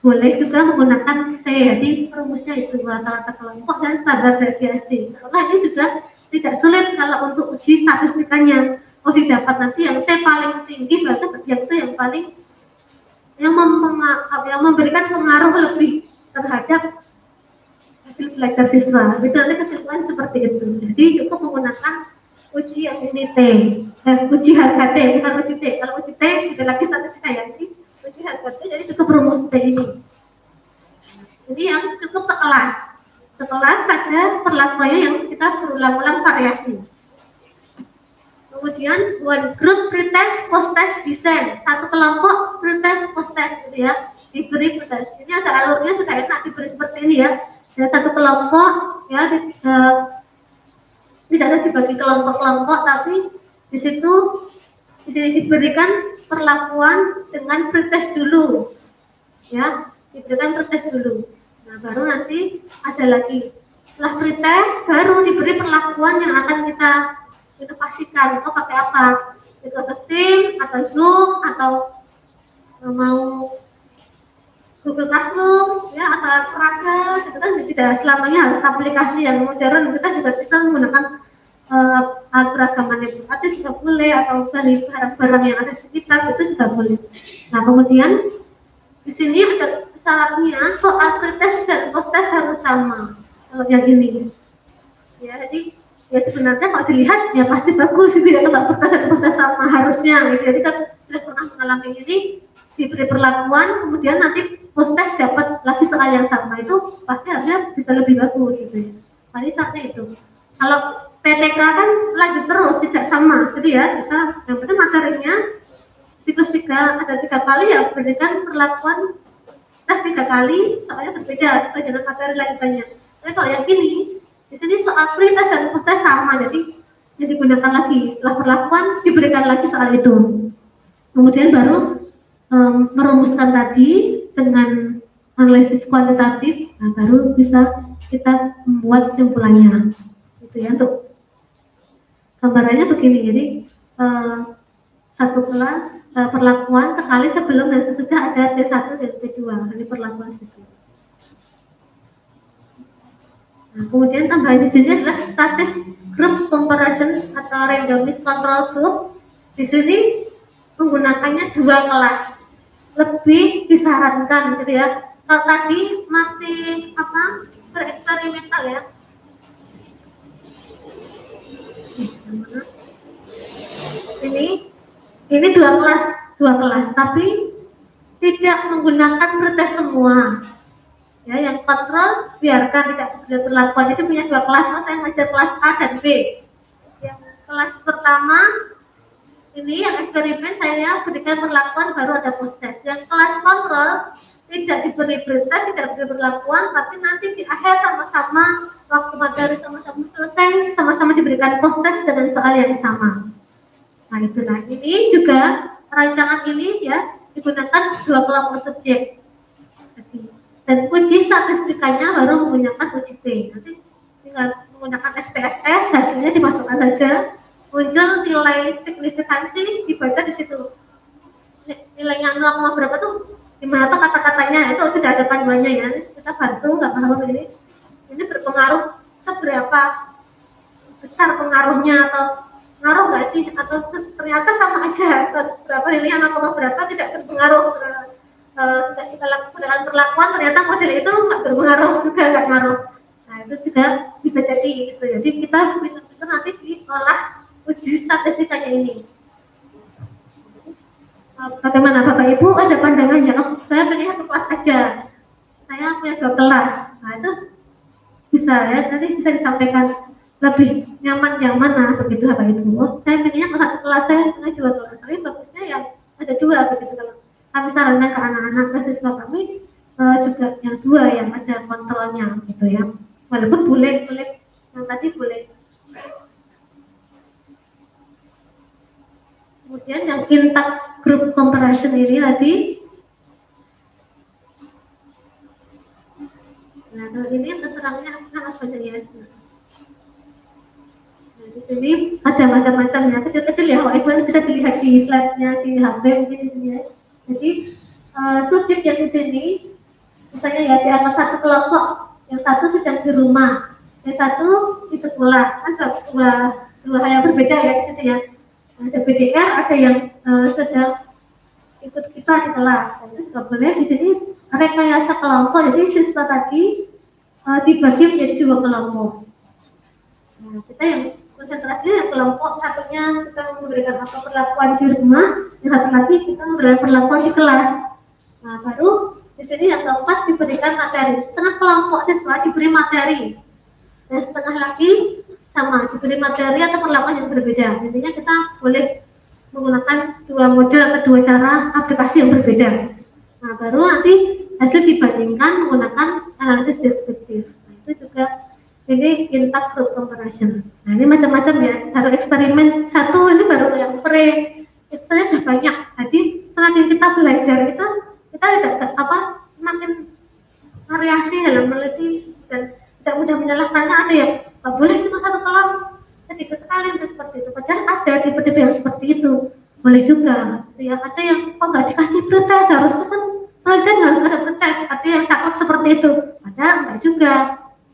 boleh juga menggunakan T, jadi rumusnya itu rata-rata kelompok dan standar deviasi. Karena ini juga tidak sulit kalau untuk uji statistikanya. Oh didapat nanti yang T paling tinggi, berarti yang itu yang paling yang memberikan pengaruh lebih terhadap hasil belajar siswa. Itu nanti kesimpulan seperti itu. Jadi cukup menggunakan uji yang ini T, uji harga T, bukan uji T. Kalau uji T tidak lagi statistika ya, jadi uji harga T, jadi cukup rumus T ini. Ini yang cukup sekelas saja perlakuannya yang kita berulang-ulang variasi. Kemudian one group pretest post test design, satu kelompok pretest post test gitu ya, diberi pretest. Ini ada alurnya sudah enak, diberi seperti ini ya. Dan satu kelompok ya tidak ada dibagi kelompok-kelompok, tapi di sini diberikan perlakuan dengan pretest dulu, ya, diberikan pretest dulu. Nah baru nanti ada lagi setelah pretest baru diberi perlakuan yang akan kita inovasikan. Itu pakai apa? Microsoft Teams atau Zoom atau mau Google Classroom ya, atau Praga, itu kan tidak selamanya harus aplikasi yang modern. Kita juga bisa menggunakan alat peragaman yang berarti juga boleh, atau dari barang-barang yang ada sekitar itu juga boleh. Nah kemudian di sini ada syaratnya, soal pretest dan post test harus sama. Kalau yang ini ya, jadi ya sebenarnya kalau dilihat ya pasti bagus itu ya, kalau pretest dan post test sama harusnya gitu. Jadi kan sudah pernah mengalami ini, diberi perlakuan kemudian nanti post test dapat lagi soal yang sama, itu pasti harusnya bisa lebih bagus gitu ya. Tadi syaratnya itu. Kalau PTK kan lanjut terus, tidak sama gitu ya. Kita yang penting materinya siklus 3 ada 3 kali ya, berikan perlakuan tes 3 kali, soalnya berbeda sesuai dengan materi lanjutannya. Tapi kalau yang ini di sini soal pretest dan post test sama, jadi yang digunakan lagi setelah perlakuan diberikan lagi soal itu. Kemudian baru merumuskan tadi dengan analisis kuantitatif, nah baru bisa kita membuat kesimpulannya. Itu ya, untuk gambarannya begini. Jadi satu kelas perlakuan sekali sebelum dan sesudah ada T1 dan T2, ini perlakuan itu. Nah, kemudian tambahan di sini adalah status group comparison atau randomized control group. Di sini menggunakannya 2 kelas, lebih disarankan gitu ya. Kalau tadi masih bereksperimental ya. Ini 2 kelas, tapi tidak menggunakan pretest semua. Ya, yang kontrol biarkan tidak berlaku. Jadi punya 2 kelas. Saya ngajar kelas A dan B. Yang kelas pertama ini yang eksperimen saya berikan perlakuan baru ada post test. Yang kelas kontrol tidak diberi pretest, tidak diberi perlakuan, tapi nanti di akhir sama-sama waktu materi sama-sama selesai, sama-sama diberikan post test dengan soal yang sama. Nah, itulah. Ini juga rancangan ini ya digunakan 2 kelompok subjek. Dan uji statistikanya baru menggunakan uji T. Nanti tinggal menggunakan SPSS, hasilnya dimasukkan saja. Muncul nilai signifikansi dibaca di situ. Nilainya 0, berapa tuh? Gimana tuh kata-katanya? Itu sudah ada panduannya ya. Kita bantu, nggak paham ini. Ini berpengaruh seberapa besar pengaruhnya, atau ngaruh nggak sih? Atau ternyata sama aja, atau berapa nilainya 0, berapa tidak berpengaruh. Sudah kita lakukan dengan perlakuan, ternyata model itu nggak berpengaruh juga, nggak ngaruh. Nah, itu juga bisa jadi gitu. Jadi kita itu nanti diolah uji statistikanya ini. Bagaimana Bapak Ibu, ada pandangannya? Oh, saya pengen 1 kelas aja, saya punya 2 kelas. Nah, itu bisa ya, nanti bisa disampaikan lebih nyaman yang mana begitu Bapak Ibu. Oh, saya pengennya 1 kelas, saya punya 2 kelas, tapi bagusnya yang ada 2 begitu. Kalau kami sarankan ke anak-anak, ke siswa kami juga yang 2 yang ada kontrolnya gitu ya. Walaupun boleh yang tadi boleh. Kemudian yang intact group comparison ini tadi. Nah, ini keterangannya sangat banyak ya. Nah, di sini ada macam-macam ya, kecil-kecil ya. Wah, Ibu bisa dilihat di slide-nya di HP mungkin di sini ya. Jadi subjek yang di sini, misalnya ya dianggap 1 kelompok, yang 1 sedang di rumah, yang 1 di sekolah, kan dua hal yang berbeda ya di situ ya. Ada PDR, ada yang sedang ikut kita di kelas. Itu juga boleh di sini rekayasa kelompok. Jadi siswa tadi dibagi menjadi 2 kelompok. Nah, kita yang konsentrasinya kelompok satunya kita memberikan perlakuan di rumah, yang satu lagi kita memberikan perlakuan di kelas. Nah, baru di sini yang keempat diberikan materi. Setengah kelompok siswa diberi materi, dan setengah lagi sama diberi materi atau perlakuan yang berbeda. Intinya kita boleh menggunakan 2 model atau 2 cara aplikasi yang berbeda. Nah, baru nanti hasil dibandingkan menggunakan analisis deskriptif. Nah, itu juga ini intact group comparison. Nah, ini macam-macam ya. Baru eksperimen 1 ini baru yang pre. Itu saya sudah banyak. Tadi semakin kita belajar kita tidak semakin variasi dalam meneliti dan tidak mudah menyalahkannya. Ada yang nggak boleh cuma 1 kelas, sedikit sekali untuk seperti itu. Padahal ada tipe-tipe yang seperti itu, boleh juga. Ya, ada yang kok nggak dikasih pretest, harusnya kan penelitian harus ada pretest. Ada yang takut seperti itu, padahal nggak juga.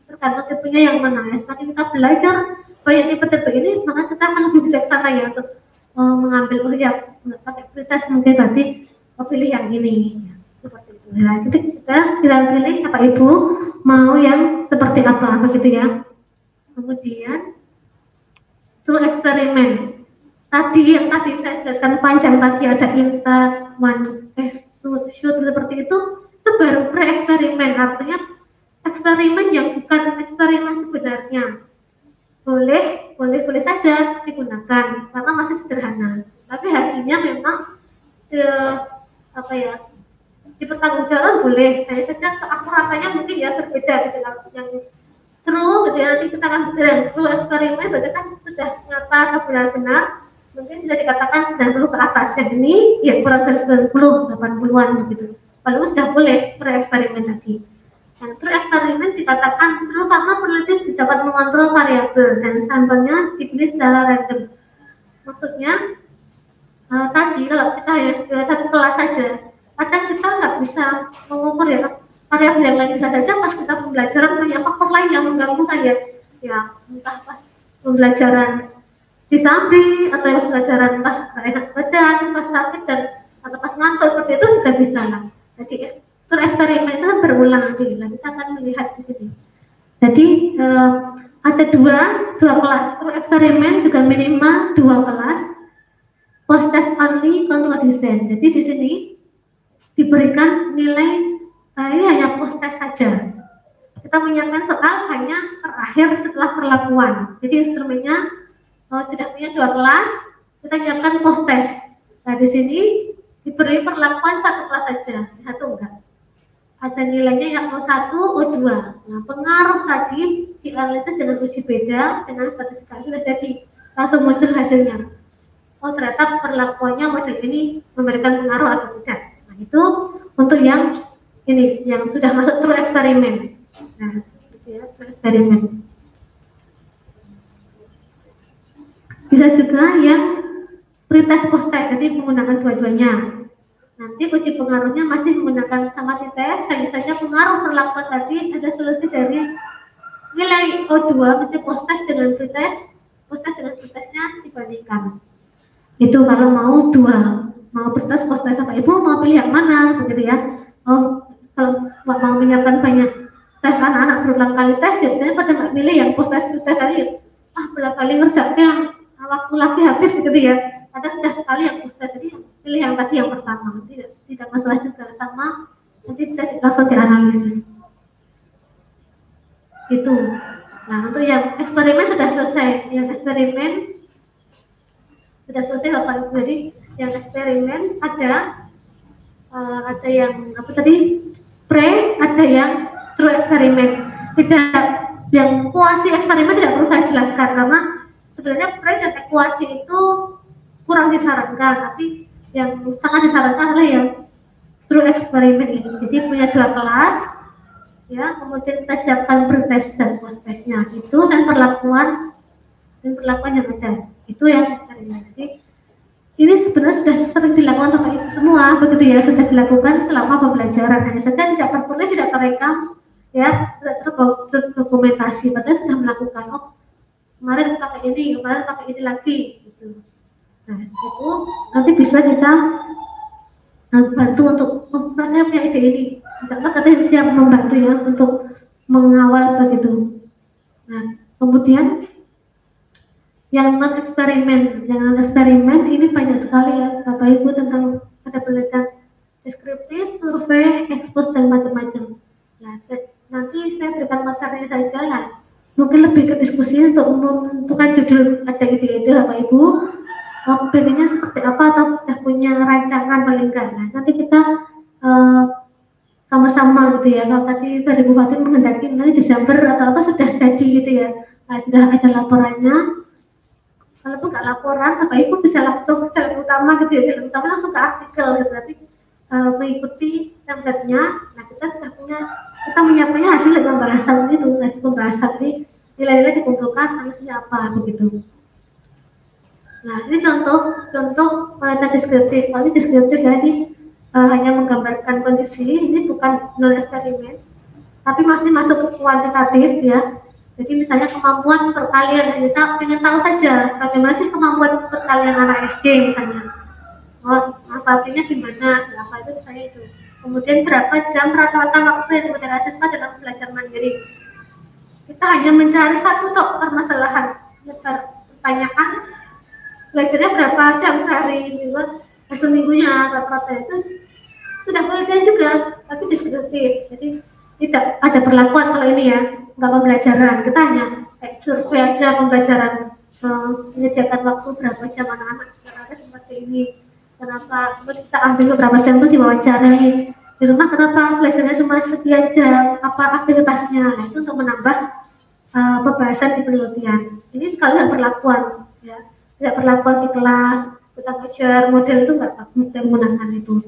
Tergantung tipenya yang mana. Ya, semakin kita belajar banyak tipe-tipe ini, maka kita akan lebih bijaksana ya untuk mengambil nggak pakai pretest, mungkin berarti pilih yang ini. Ya, seperti itu. Nah, kita pilih apa Ibu mau yang seperti apa begitu ya. Kemudian through eksperimen yang tadi saya jelaskan panjang, tadi ada intact, one test, two shoot seperti itu baru pre-eksperimen, artinya eksperimen yang bukan eksperimen sebenarnya. Boleh saja digunakan karena masih sederhana, tapi hasilnya memang dipertanggungjawabkan boleh. Hanya saja keakuratannya mungkin ya berbeda gitu. Yang true gitu ya, nanti kita akan bicara true eksperimen berarti kan sudah nyata atau benar-benar, mungkin bisa dikatakan 90 ke atas. Yang ini ya kurang dari 90, 80-an begitu. Kalau sudah boleh pre-eksperimen tadi. Yang true eksperimen dikatakan true karena peneliti dapat mengontrol variabel dan sampelnya dipilih secara random. Maksudnya tadi kalau kita hanya 1 kelas saja, kadang kita nggak bisa mengukur ya variabel yang lain bisa saja pas kita pembelajaran banyak faktor lain yang mengganggu kan ya entah pas pembelajaran disambi atau yang pembelajaran pas gak enak badan, pas sakit dan atau pas ngantuk seperti itu juga bisa lah. Jadi eksperimen itu kan berulang nanti, kita akan melihat di sini. Jadi ada dua kelas eksperimen juga minimal 2 kelas. Post test only, control design. Jadi di sini diberikan nilai ini hanya post test saja. Kita menyiapkan soal hanya terakhir setelah perlakuan. Jadi instrumennya tidak punya 2 kelas, kita menyiapkan post test. Nah di sini diberi perlakuan 1 kelas saja, 1 enggak. Ada nilainya yang O1, O2. Nah pengaruh tadi dianalisis dengan uji beda dengan statistika sudah jadi langsung muncul hasilnya. Oh ternyata perlakuannya model ini memberikan pengaruh atau tidak. Nah itu untuk yang ini yang sudah masuk true eksperimen. Nah, ya, true eksperimen. Bisa juga yang pretest post test, jadi menggunakan dua-duanya. Nanti uji pengaruhnya masih menggunakan sama tes, hanya saja pengaruh perlakuan tadi ada solusi dari nilai O2 mesti post test dengan pretest, post test dengan pretestnya dibandingkan. Itu kalau mau dua, mau pretest post test apa ibu mau pilih yang mana begitu ya. Oh kalau mau menyiapkan banyak tes anak-anak berulang kali tes ya biasanya pada nggak pilih yang post test pretest tadi. Berulang kali ngerjainnya waktu lagi habis gitu ya. Ada sudah sekali yang post test, jadi pilih yang tadi yang pertama, tidak masalah juga sama, nanti bisa langsung dianalisis. Itu. Nah untuk yang eksperimen sudah selesai, yang eksperimen sudah selesai Bapak Ibu. Jadi yang eksperimen ada yang apa tadi pre, ada yang true eksperimen. Tidak yang kuasi eksperimen tidak perlu saya jelaskan karena sebenarnya pre dan ekuasi itu kurang disarankan, tapi yang sangat disarankan adalah yang true eksperimen ini. Jadi punya 2 kelas, ya kemudian kita siapkan pretest dan post testnya itu dan perlakuan yang ada itu yang eksperimen. Jadi ini sebenarnya sudah sering dilakukan sama ibu semua begitu ya, sudah dilakukan selama pembelajaran, hanya saja tidak tertulis, tidak terekam ya, tidak terdokumentasi, padahal sudah melakukan. Oh kemarin pakai ini, kemarin pakai ini lagi gitu. Nah itu nanti bisa kita bantu untuk saya punya ide ini, katanya siap membantu ya untuk mengawal begitu. Nah kemudian yang non eksperimen ini banyak sekali ya Bapak Ibu, tentang ada penelitian deskriptif, survei, ekspos dan macam-macam. Nah nanti saya berikan materinya saja lah, mungkin lebih ke diskusi untuk menentukan judul ada ide-ide Bapak Ibu. Pengennya seperti apa atau sudah punya rancangan paling enggak. Nah nanti kita sama-sama gitu ya. Kalau tadi dari Bu Fatin menghendaki nanti Desember atau apa sudah jadi gitu ya. Nah, sudah ada laporannya. Kalau itu nggak laporan, Bapak Ibu bisa langsung jalan utama gitu ya, jalan utama langsung ke artikel gitu. Tapi mengikuti template-nya. Nah kita menyiapkannya hasil pembahasan gitu, hasil pembahasan ini nilai-nilai dikumpulkan analisisnya apa begitu. Nah ini contoh penelitian deskriptif. Kalau ini deskriptif jadi hanya menggambarkan kondisi, ini bukan non eksperimen, tapi masih masuk ke kuantitatif ya. Jadi misalnya kemampuan perkalian, kita ingin tahu saja bagaimana sih kemampuan perkalian anak SD misalnya. Oh, artinya gimana? Berapa itu misalnya itu. Kemudian berapa jam rata-rata waktu yang digunakan siswa dalam belajar mandiri. Kita hanya mencari satu permasalahan, pertanyaan belajarnya berapa jam sehari juga, seminggunya rata-rata itu sudah penelitian juga, tapi deskriptif. Jadi tidak ada perlakuan kalau ini ya, nggak pembelajaran. Kita hanya kayak survei aja pembelajaran, menyediakan waktu berapa jam anak-anak sekarang seperti ini. Kenapa kita ambil beberapa sampel diwawancarai di rumah, kenapa belajarnya cuma sekian jam, apa aktivitasnya. Nah, itu untuk menambah pembahasan di penelitian. Ini kalau yang perlakuan ya, tidak perlakuan di kelas, kita kejar model itu nggak menggunakan itu.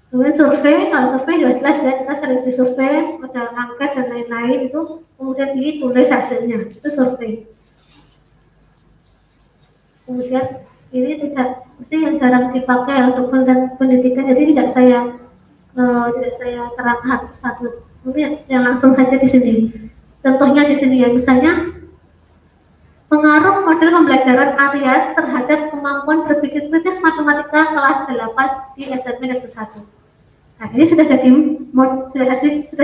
Kemudian survei, kalau survei jelas ya, kita sering di survei, ada angket dan lain-lain itu, kemudian ditulis hasilnya, itu survei. Kemudian ini tidak, mesti yang jarang dipakai untuk pendidikan, jadi tidak saya tidak saya terangkan satu, mungkin yang langsung saja di sini. Contohnya di sini ya, misalnya pengaruh model pembelajaran Arias terhadap kemampuan berpikir kritis matematika kelas 8 di SMP Negeri 1. Nah, ini sudah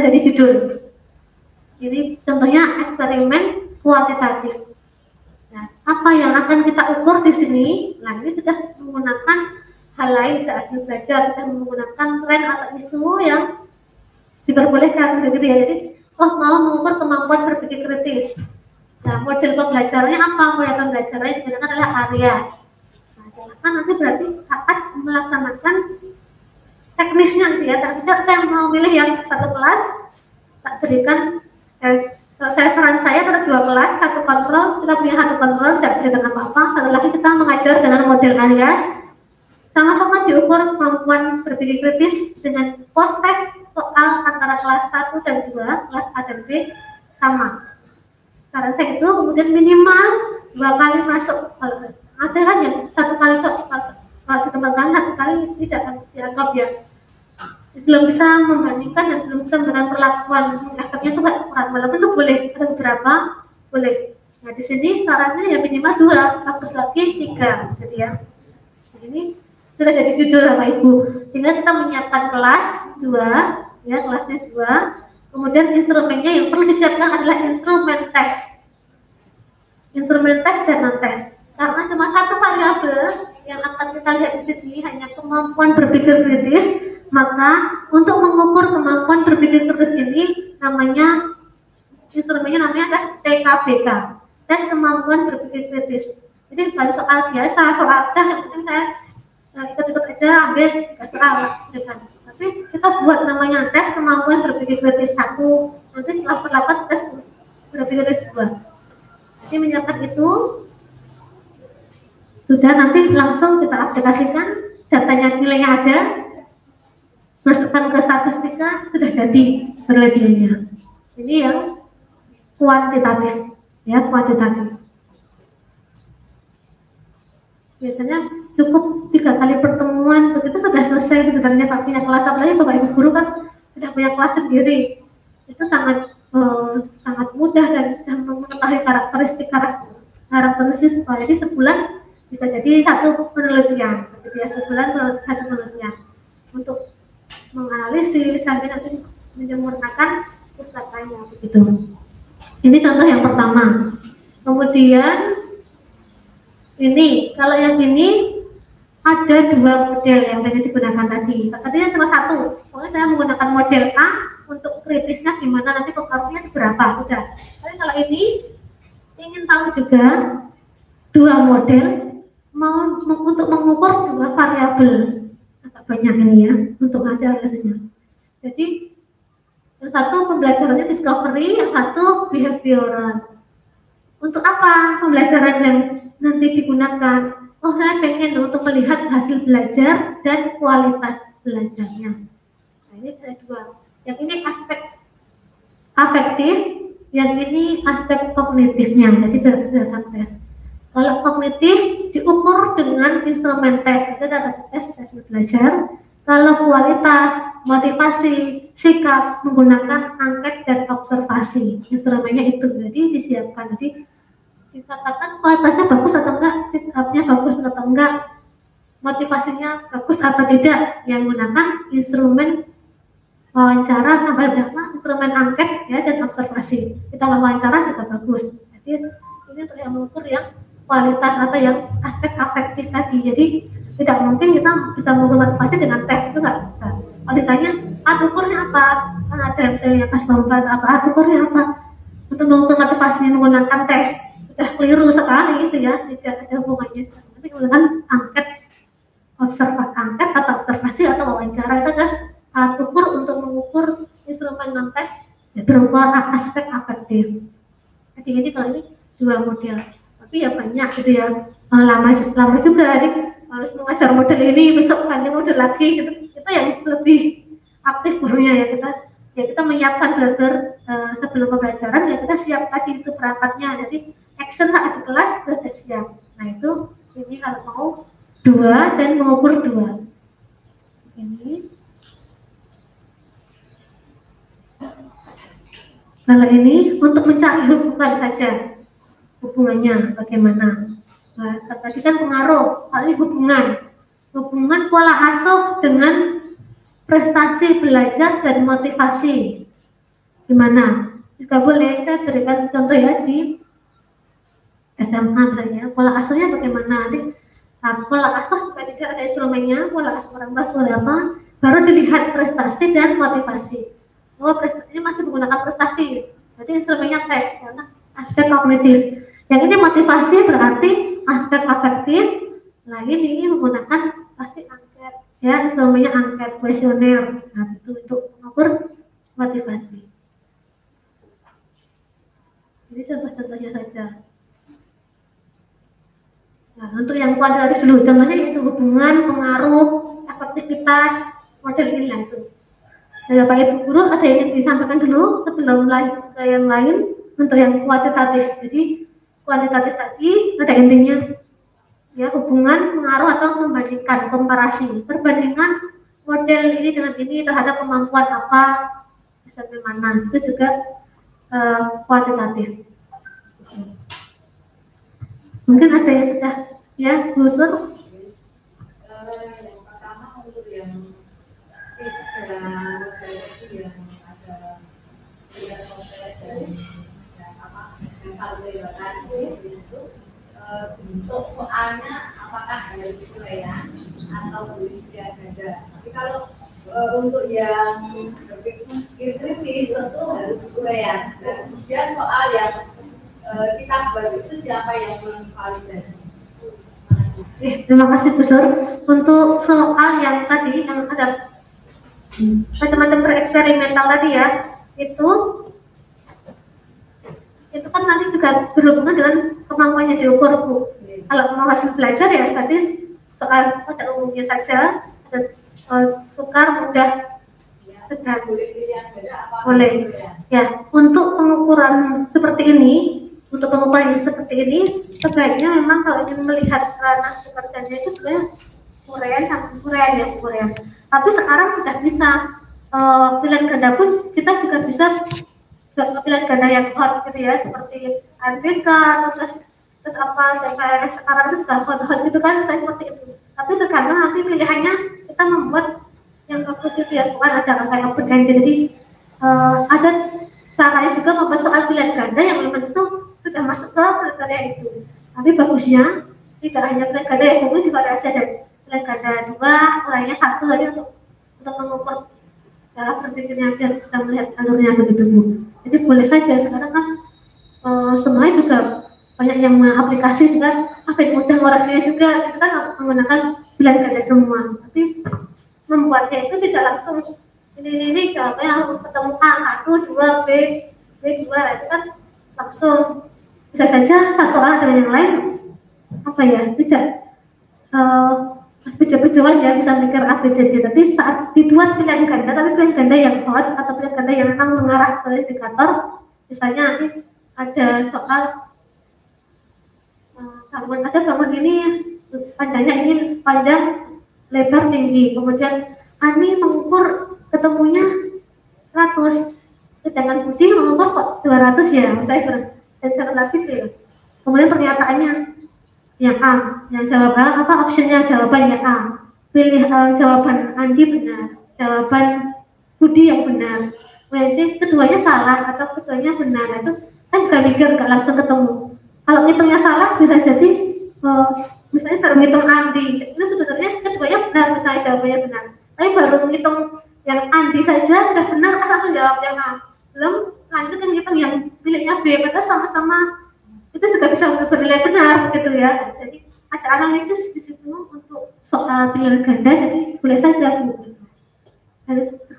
jadi judul. Jadi contohnya eksperimen kuantitatif. Nah, apa yang akan kita ukur di sini? Nah, ini sudah menggunakan hal lain, tidak hasil belajar, kita menggunakan tren atau isu yang diperbolehkan, begitu ya. Jadi, mau mengukur kemampuan berpikir kritis. Nah, model pembelajarannya apa? Model pembelajarannya digunakan adalah Arias. Nah, silakan nanti berarti saat melaksanakan teknisnya, gitu ya. Tak bisa saya mau milih yang satu kelas, tak berikan. Saran saya ada 2 kelas, satu kontrol, kita punya satu kontrol, tidak berikan apa-apa. Satu lagi kita mengajar dengan model Arias. Sama-sama diukur kemampuan berpikir kritis dengan post test soal antara kelas 1 dan 2, kelas A dan B sama. Saran saya itu kemudian minimal 2 kali masuk. Kalau ada kan yang 1 kali kalau dikembangkan, 1 kali tidak dianggap ya. Belum bisa membandingkan dan belum bisa memberikan perlakuan efeknya itu nggak kurang, walaupun itu boleh, ada beberapa boleh. Nah di sini sarannya ya minimal 2, bagus lagi 3, gitu ya. Nah, ini sudah jadi judul Bapak Ibu. Tinggal kita menyiapkan kelas 2, ya kelasnya 2. Kemudian instrumennya yang perlu disiapkan adalah instrumen tes dan non tes. Karena cuma satu variabel yang akan kita lihat di sini hanya kemampuan berpikir kritis. Maka untuk mengukur kemampuan berpikir kritis ini instrumennya namanya adalah TKBK, tes kemampuan berpikir kritis. Jadi bukan soal biasa, soal tes saya ikut-ikut aja ambil soal kan. Tapi kita buat namanya tes kemampuan berpikir kritis 1, nanti setelah berlapat tes berpikir kritis 2. Jadi menyiapkan itu sudah, nanti langsung kita aplikasikan, datanya nilainya ada, masukkan ke statistika, sudah jadi penelitiannya. Ini yang kuantitatif, ya kuantitatif. Biasanya cukup 3 kali pertemuan, begitu sudah selesai sebenarnya. Tapi punya kelas, apalagi Bapak Ibu guru kan sudah punya kelas sendiri, itu sangat mudah dan sudah mengetahui karakteristik sekolah. Jadi sebulan bisa jadi 1 penelitian, begitu ya, sebulan 1 penelitian untuk menganalisis sampai nanti menyempurnakan pustakanya, begitu. Ini contoh yang pertama. Kemudian ini, kalau yang ini ada 2 model yang banyak digunakan tadi. Tadinya cuma 1. Pokoknya saya menggunakan model A untuk kritisnya gimana, nanti pengaruhnya seberapa, sudah. Tapi kalau ini ingin tahu juga 2 model untuk mengukur 2 variabel. Banyak ini ya untuk analisisnya. Jadi yang satu pembelajarannya discovery, yang satu behavioral. Untuk apa pembelajaran yang nanti digunakan? Saya pengen untuk melihat hasil belajar dan kualitas belajarnya. Nah, ini ada 2. Yang ini aspek afektif, yang ini aspek kognitifnya. Jadi berdasarkan tes. Kalau kognitif diukur dengan instrumen tes, itu adalah tes hasil belajar. Kalau kualitas, motivasi, sikap menggunakan angket dan observasi. Instrumennya itu, jadi disiapkan. Jadi dikatakan kualitasnya bagus atau enggak, sikapnya bagus atau enggak, motivasinya bagus atau tidak. Yang menggunakan instrumen wawancara, instrumen angket ya dan observasi. Kita wawancara juga bagus. Jadi ini untuk yang mengukur yang kualitas atau yang aspek afektif tadi. Jadi tidak mungkin kita bisa mengukur motivasi dengan tes, itu nggak bisa. Kalau ditanya alat ukurnya apa, kan ada misalnya pas bangga apa alat ukurnya apa, untuk mengukur motivasi menggunakan tes sudah keliru sekali itu ya, tidak ada hubungannya. Nanti menggunakan angket atau observasi atau wawancara, itu adalah alat ukur untuk mengukur instrumen non tes ya, berupa aspek afektif. Jadi ini kalau ini 2 model. Tapi ya banyak gitu ya, lama juga. Jadi harus mengajar model ini, besok ganti model lagi gitu. Kita yang lebih aktif gurunya ya, kita menyiapkan benar-benar sebelum pembelajaran ya, kita siap tadi itu perangkatnya. Jadi action saat di kelas sudah siap. Nah itu ini kalau mau 2 dan mengukur 2. Ini Nah, ini untuk mencari hubungan saja, hubungannya bagaimana. Nah, tadi kan pengaruh, kali hubungan pola asuh dengan prestasi belajar dan motivasi. Gimana? Jika boleh saya berikan contoh ya di SMA misalnya, pola asuhnya bagaimana? Nanti pola asuh jika tidak ada instrumennya, pola asuh orang tua berapa, baru dilihat prestasi dan motivasi. Oh, prestasi ini masih menggunakan prestasi, berarti instrumennya tes karena aspek kognitif. Yang ini motivasi berarti aspek afektif. Nah, ini menggunakan pasti angket, ya instrumennya angket kuesioner. Nah, itu untuk mengukur motivasi. Ini contoh-contohnya saja. Nah, untuk yang kuantitatif dulu, contohnya itu hubungan, pengaruh, efektivitas, model inilah itu. Nah, Bapak Ibu Guru ada yang ingin disampaikan dulu sebelum lanjut ke yang lain untuk yang kuantitatif. Jadi kuantitatif tadi ada intinya, ya hubungan, pengaruh atau membandingkan, komparasi, perbandingan model ini dengan ini terhadap kemampuan apa, sampai mana, itu juga kuantitatif. Mungkin ada yang sudah ya Gusur. Yang pertama untuk yang yang ada tidak sosial dan yang saling melibatkan itu bentuk soalnya apakah harus uraian atau tidak ada. Tapi kalau untuk yang berpikir kritis tentu harus uraian. Dan kemudian soal yang kita buat itu siapa yang memvalidasi. Terima kasih Gusur. Untuk soal yang tadi yang ada macam-macam bereksperimental tadi ya, itu kan nanti juga berhubungan dengan kemampuannya diukur Bu. Kalau mau hasil belajar ya berarti soal pada umumnya saja ada sukar, mudah, sedang. Boleh. Ya, untuk pengukuran seperti ini, untuk pengukuran yang seperti ini, sebaiknya memang kalau ingin melihat ranah pekerjaannya itu sebenarnya uraian. Tapi sekarang sudah bisa pilihan ganda pun kita juga bisa pilihan ganda yang hot gitu ya, seperti RBK atau terus apa kayak sekarang itu juga hot gitu kan, saya seperti itu. Tapi terkadang nanti pilihannya kita membuat yang bagus itu ya, bukan ada kayak open ended. Jadi ada caranya juga membuat soal pilihan ganda yang memang itu sudah masuk ke kriteria itu. Tapi bagusnya tidak hanya pilihan ganda yang umum, juga ada pilihan ganda 2, uraiannya 1 tadi untuk mengukur cara berpikirnya biar bisa melihat alurnya begitu Bu. Jadi boleh saja sekarang kan semuanya juga banyak yang aplikasi sehingga mudah ngorasinya juga itu kan menggunakan pilihan ganda semua. Tapi membuatnya itu tidak langsung ini jawabnya ketemu A1, 2, B2 itu kan langsung bisa saja satu A dengan yang lain tidak bejat-bejauan ya, bisa mikir A, B, C, D. Tapi saat dibuat pilihan ganda, tapi pilihan ganda yang hot atau pilihan ganda yang memang mengarah ke indikator, misalnya nanti ada soal bangun ini panjangnya ini panjang, lebar, tinggi, kemudian Ani mengukur ketemunya 100, sedangkan Budi mengukur kok 200 ya, misalnya dan cara lagi sih. Kemudian pernyataannya yang A, yang jawaban optionnya jawabannya A, pilih jawaban Andi benar, jawaban Budi yang benar. Kemudian keduanya salah atau keduanya benar, itu kan gak mikir, gak langsung ketemu. Kalau ngitungnya salah bisa jadi misalnya baru ngitung Andi, itu sebenarnya keduanya benar, misalnya jawabannya benar. Tapi baru ngitung yang Andi saja sudah benar, langsung jawab yang A. Belum lanjut kan ngitung yang pilihnya B, mereka sama-sama itu juga bisa bernilai benar gitu ya. Jadi ada analisis di situ untuk soal pilihan ganda, jadi boleh saja Bu.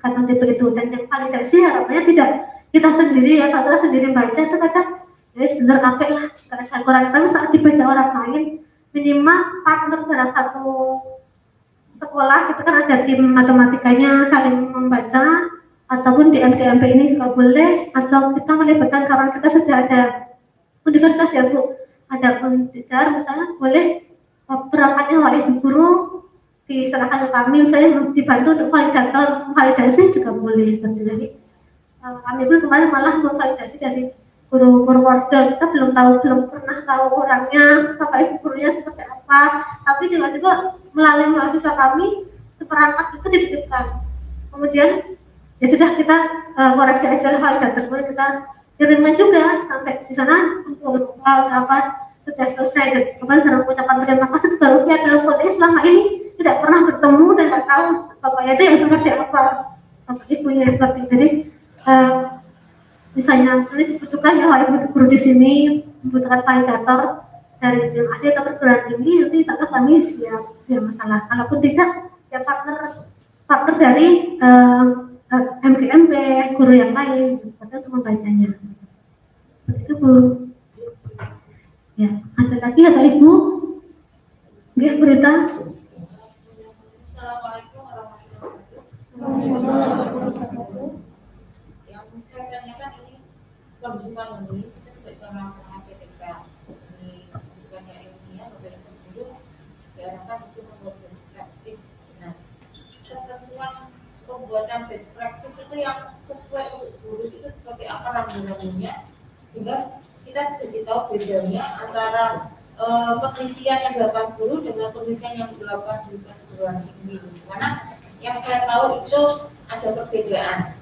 Karena tipe itu, dan yang validasi harapannya tidak kita sendiri ya, kalau kita sendiri baca itu kadang ya sebenarnya capek lah, gak ada kurang, tapi saat dibaca orang lain minimal partner dalam satu sekolah itu kan ada tim matematikanya saling membaca, ataupun di MTMP ini juga boleh, atau kita melibatkan karena kita sudah ada universitas ya Bu, ada unidar misalnya, boleh perangkatnya oleh Ibu Guru diserahkan ke kami, misalnya dibantu untuk validasi juga boleh. Jadi kami pun kemarin malah memvalidasi dari guru Purworejo. Kita belum pernah tahu orangnya, bapak ibu gurunya seperti apa, tapi tiba-tiba melalui mahasiswa kami seperangkat itu dititipkan. Kemudian ya sudah kita koreksi Excel validator, kemudian kita kirimkan juga sampai di sana untuk apa sudah selesai. Dan kemarin dalam ucapan terima kasih baru via telepon. Ini selama ini tidak pernah bertemu dan tidak tahu bapaknya itu yang seperti apa, bapak ibunya seperti itu. Jadi misalnya nanti dibutuhkan ya ibu guru di sini membutuhkan validator dari tim ahli atau perguruan tinggi, nanti saat kami siap, tidak masalah. Kalaupun tidak ya partner dari MGMP, guru yang lain untuk membacanya. Itu Bu. Ya, ada lagi atau Ibu? Nggih, berita. Assalamualaikum warahmatullahi wabarakatuh. Yang saya tanyakan ini kondisi pandemi kita tidak sama PTK. Ini bukannya ilmiah, bukan guru diarahkan untuk membuat best practice. Nah, ketentuan pembuatan best practice itu yang sesuai untuk guru itu seperti apa rambu-rambunya, sehingga kita bisa tahu bedanya antara penelitian yang dilakukan guru dengan penelitian yang dilakukan di perguruan tinggi. Karena yang saya tahu itu ada perbedaan.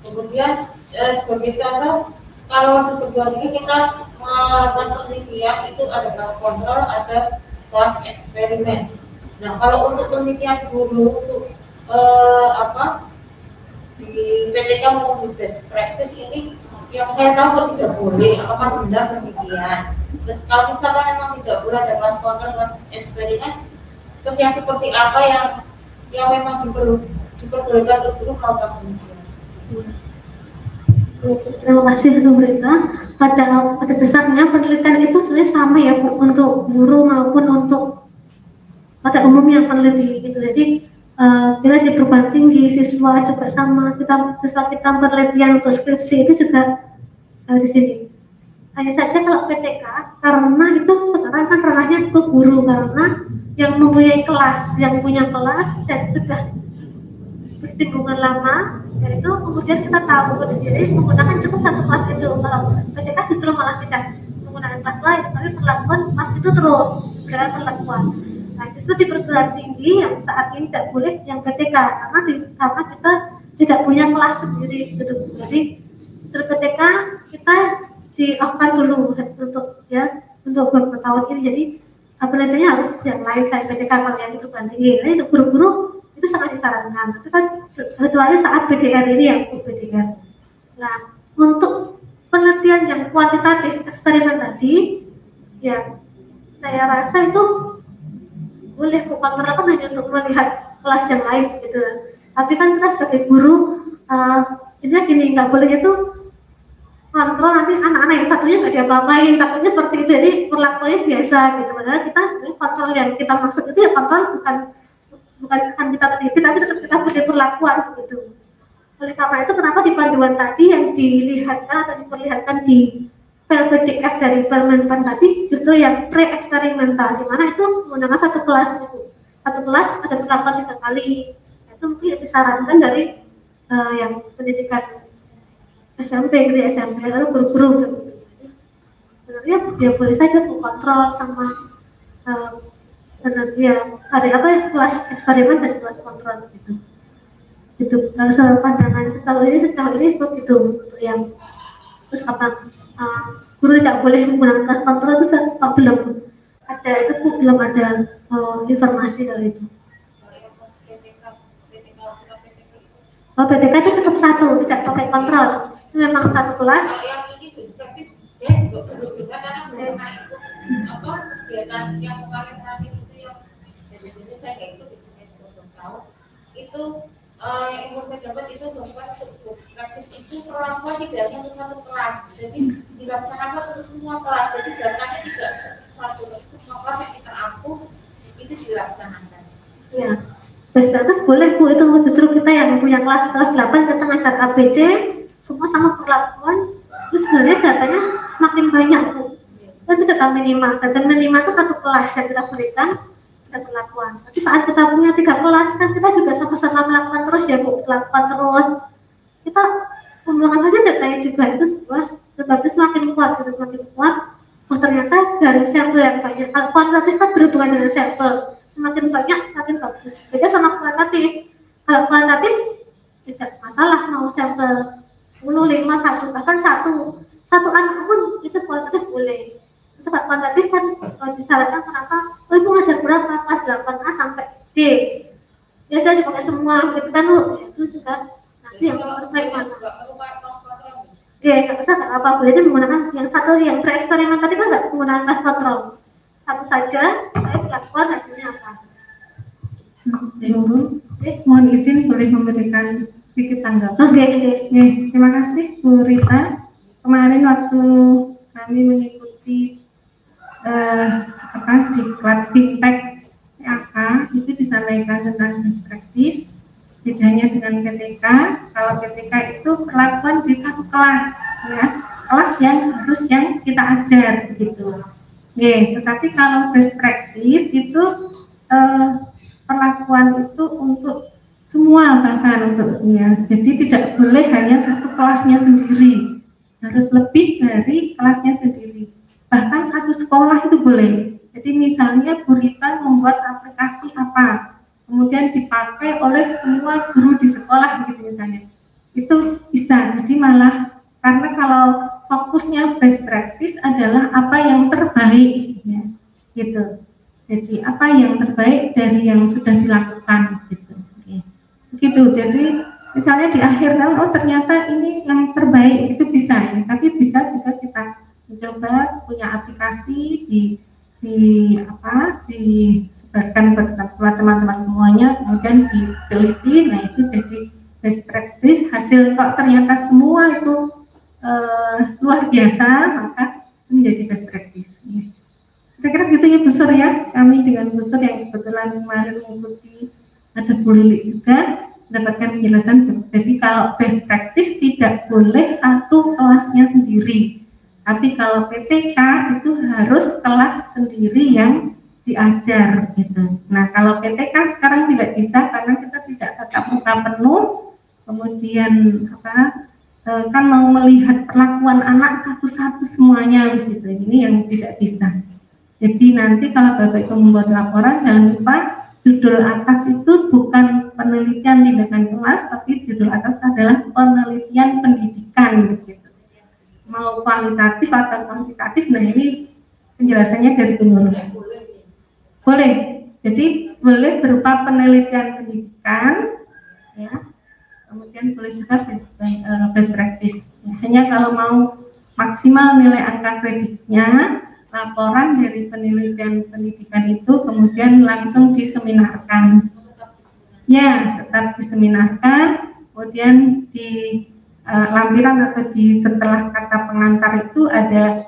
Kemudian sebagai contoh, kalau di perguruan tinggi kita melakukan penelitian itu ada kelas kontrol, ada kelas eksperimen. Nah, kalau untuk penelitian guru untuk di PTK maupun di best practice ini yang saya tahu kok tidak boleh, apakah benar demikian. Terus kalau misalkan memang tidak boleh ada kelas kontrol, kelas eksperimen, terus yang seperti apa yang memang diperbolehkan untuk guru melakukan penelitian. Terima kasih Bu Berita. Pada dasarnya penelitian itu sebenarnya sama ya Bu, untuk guru maupun untuk pada umumnya peneliti gitu. Jadi kita di perguruan tinggi siswa juga sama, siswa kita penelitian untuk skripsi itu juga di sini. Hanya saja kalau PTK karena itu sekarang kan ranahnya ke guru, karena yang mempunyai kelas, yang punya kelas dan sudah bersinggungan lama, yaitu kemudian kita tahu di sini menggunakan cukup satu kelas itu. Kalau PTK justru malah tidak menggunakan kelas lain, tapi perlakuan kelas itu terus dengan perlakuan. Nah, justru di perguruan tinggi yang saat ini tidak boleh yang PTK karena kita tidak punya kelas sendiri gitu. Jadi di PTK kita di-off-kan dulu untuk beberapa tahun ini. Jadi penelitiannya harus yang lain selain PTK kalau yang itu perguruan tinggi. Jadi untuk guru-guru itu sangat disarankan. Tapi kan kecuali saat PDR ini yang PDR. Nah, untuk penelitian yang kuantitatif eksperimen tadi, ya saya rasa itu boleh bukan kan hanya untuk melihat kelas yang lain gitu. Tapi kan kita sebagai guru ini gini, nggak boleh itu kontrol nanti anak-anak yang satunya nggak diapa-apain, takutnya seperti itu. Jadi perlakuannya biasa gitu. Padahal kita sebenarnya kontrol yang kita maksud itu ya kontrol bukan kita teliti, tapi tetap kita beri perlakuan gitu. Oleh karena itu kenapa di panduan tadi yang dilihatkan atau diperlihatkan di PDF dari Permenpan tadi justru yang pre-eksperimental, di mana itu menggunakan satu kelas itu. Satu kelas ada perlakuan 3 kali. Itu mungkin disarankan dari yang pendidikan SMP gitu, SMP atau guru-guru gitu. Sebenarnya dia boleh saja kontrol sama penelitian ada kelas eksperimen dan kelas kontrol gitu. Itu pandangan sejauh ini begitu untuk yang terus kapan guru tidak boleh menggunakan kelas kontrol itu belum ada, itu belum ada informasi dari itu. PTK itu cukup satu, tidak pakai kontrol. Itu memang satu kelas. Yang ini perspektif saya juga perlu juga karena mengenai itu kegiatan yang kemarin itu yang jadi saya kayak itu saya juga belum tahu itu yang info saya dapat itu bahwa praktis itu perlakuan tidak hanya untuk satu kelas, jadi dilaksanakan untuk semua kelas, jadi datanya tidak satu semua kelas yang kita ampuh itu dilaksanakan. Ya, best practice boleh Bu, itu justru kita yang punya kelas 8 kita ngajar ABC semua sama perlakuan, terus sebenarnya datanya makin banyak Bu. Itu data minimal itu satu kelas yang kita berikan ada perlakuan. Tapi saat kita punya 3 kelas kan kita juga sama-sama melakukan terus ya Bu, melakukan terus. Kita mengembangkan saja datanya juga itu sebagai semakin kuat, gitu, semakin kuat. Oh ternyata dari sampel yang banyak, kuantitatif kan berhubungan dengan sampel, semakin banyak semakin bagus. Beda sama kualitatif. Kalau kualitatif tidak masalah mau sampel 10, 5, 1, bahkan satu anak pun itu kualitatif boleh. Itu kualitatif kan disarankan kenapa? Oh ibu ngajar berapa? Kelas 8A sampai D. Ya udah dipakai semua gitu kan Bu. Itu juga nanti yang selesai mana? Ya nggak usah, nggak apa-apa. Boleh menggunakan yang satu yang bereksperimen tadi kan nggak menggunakan class control. Satu saja, saya lakukan hasilnya apa? Ibu, mohon izin boleh memberikan sedikit tanggapan. Oke. Terima kasih Bu Rita. Kemarin waktu kami mengikuti diklat feedback PAK itu disampaikan tentang best practice, bedanya dengan PTK. Kalau PTK itu perlakuan di satu kelas, ya, kelas yang harus yang kita ajar gitu. Tetapi kalau best practice itu perlakuan itu untuk semua, bahkan untuk ya, jadi tidak boleh hanya satu kelasnya sendiri, harus lebih dari kelasnya sendiri. Bahkan satu sekolah itu boleh. Jadi misalnya Bu Rita membuat aplikasi apa, kemudian dipakai oleh semua guru di sekolah gitu misalnya, itu bisa. Jadi malah karena kalau fokusnya best practice adalah apa yang terbaik, ya, gitu. Jadi apa yang terbaik dari yang sudah dilakukan, gitu. Begitu. Jadi misalnya di akhir tahun, oh ternyata ini yang terbaik, itu bisa. Ya. Tapi bisa juga kita mencoba punya aplikasi disebarkan buat teman-teman semuanya, kemudian diteliti. Nah itu jadi best practice. Hasil kok ternyata semua itu luar biasa, maka menjadi best practice. Ya. Kira-kira gitu ya Bu Sur ya. Kami dengan Bu Sur yang kebetulan kemarin mengikuti, ada Bu Lili juga mendapatkan penjelasan. Jadi kalau best practice tidak boleh satu kelasnya sendiri. Tapi kalau PTK itu harus kelas sendiri yang diajar gitu. Nah kalau PTK sekarang tidak bisa karena kita tidak tatap muka penuh, kemudian kan mau melihat perlakuan anak satu-satu semuanya gitu. Ini yang tidak bisa. Jadi nanti kalau Bapak Ibu membuat laporan, jangan lupa judul atas itu bukan penelitian tindakan kelas, tapi judul atas adalah penelitian pendidikan gitu. Mau kualitatif atau kuantitatif, nah ini penjelasannya dari Bu Nur. Boleh, jadi boleh berupa penelitian pendidikan, ya. Kemudian boleh juga best practice. Ya, hanya kalau mau maksimal nilai angka kreditnya, laporan dari penelitian pendidikan itu kemudian langsung diseminarkan. Ya, tetap diseminarkan, kemudian di lampiran atau di setelah kata pengantar itu ada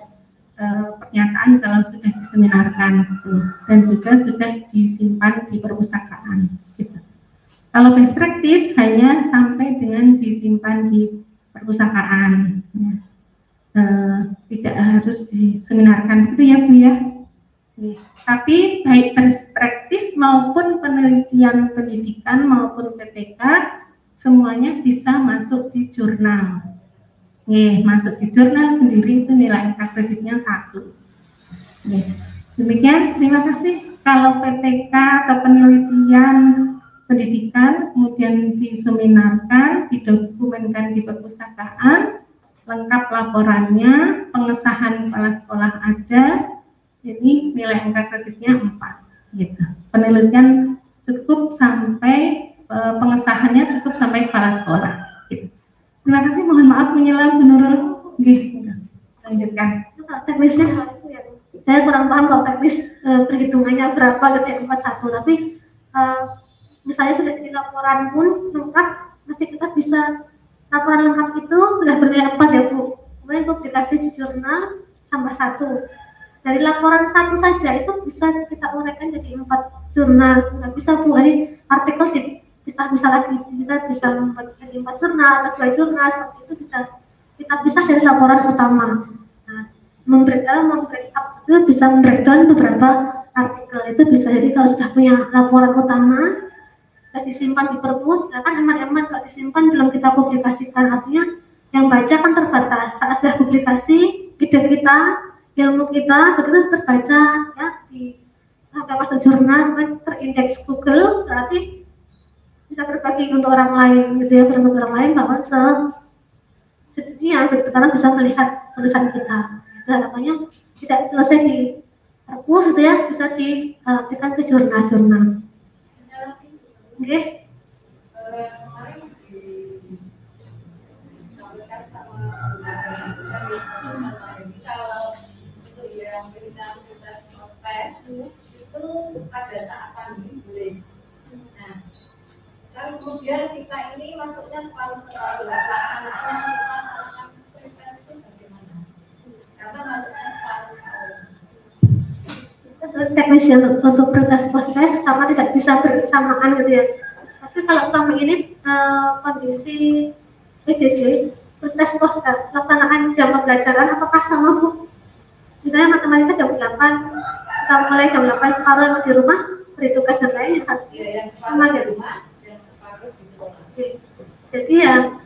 pernyataan kalau sudah diseminarkan gitu, dan juga sudah disimpan di perpustakaan gitu. Kalau best practice hanya sampai dengan disimpan di perpustakaan, ya. Tidak harus diseminarkan gitu ya Bu ya. Tapi baik best practice maupun penelitian pendidikan maupun PTK semuanya bisa masuk di jurnal. Masuk di jurnal sendiri itu nilai angka kreditnya 1. Demikian, terima kasih. Kalau PTK atau penelitian pendidikan kemudian diseminarkan, didokumenkan di perpustakaan, lengkap laporannya, pengesahan kepala sekolah ada, jadi nilai angka kreditnya 4. Gitu. Penelitian cukup sampai pengesahannya cukup sampai kepala sekolah. Gitu. Terima kasih, mohon maaf menyelam Bu Nurul. Lanjutkan. Teknisnya saya kurang paham kalau teknis perhitungannya berapa gitu ya, 41. Tapi misalnya sudah di laporan pun lengkap, masih kita bisa laporan lengkap itu sudah bernilai 4 ya Bu. Kemudian publikasi di jurnal tambah 1. Dari laporan 1 saja itu bisa kita uraikan jadi 4 jurnal. Nggak bisa Bu, jadi artikel bisa lagi, kita bisa membuat jadi 4 jurnal atau 2 jurnal, seperti itu kita bisa dari laporan utama. Nah, membreakdown itu bisa membreakdown beberapa artikel itu bisa. Jadi kalau sudah punya laporan utama sudah disimpan di perpus, kan eman-eman kalau disimpan belum kita publikasikan, artinya Yang baca kan terbatas. Saat sudah publikasi, ide kita, ilmu kita begitu terbaca ya di masuk jurnal, kan terindeks Google, berarti bisa berbagi untuk orang lain, gitu ya, berbagi orang lain bahkan sedunia, begitu, karena bisa melihat tulisan kita. Itu harapannya tidak selesai di perpus, gitu ya, bisa diartikan ke jurnal-jurnal. Oke. Itu pada saat pandemi boleh. Nah, kalau kemudian kita ini masuknya separuh-separuh, laksanaannya melaksanakan proses itu bagaimana? Karena masuknya separuh-separuh. Teknis ya untuk prioritas post-test karena tidak bisa bersamaan, gitu ya. Tapi kalau selama ini kondisi PJJ, prioritas post-test pelaksanaan jam pembelajaran apakah sama, Bu? Misalnya matematika jam 8, kita mulai jam 8 separuh di rumah, beri tugas yang lain yang sama di rumah, yang separuh di sekolah. Jadi ya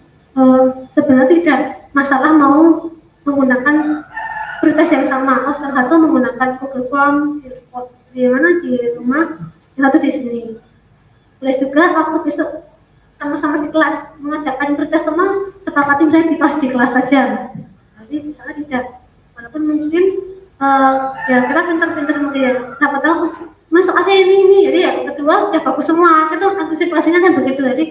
sebenarnya tidak masalah mau menggunakan prioritas yang sama. Salah satu menggunakan Google Form di mana di rumah, yang satu di sini. Boleh juga waktu besok sama-sama di kelas mengadakan prioritas sama, sepakati misalnya di kelas saja. Jadi misalnya tidak, walaupun mungkin ya kita pintar-pintar mungkin, siapa tahu masuk aja ini, jadi ya kedua udah bagus semua, itu antisipasinya kan begitu. Jadi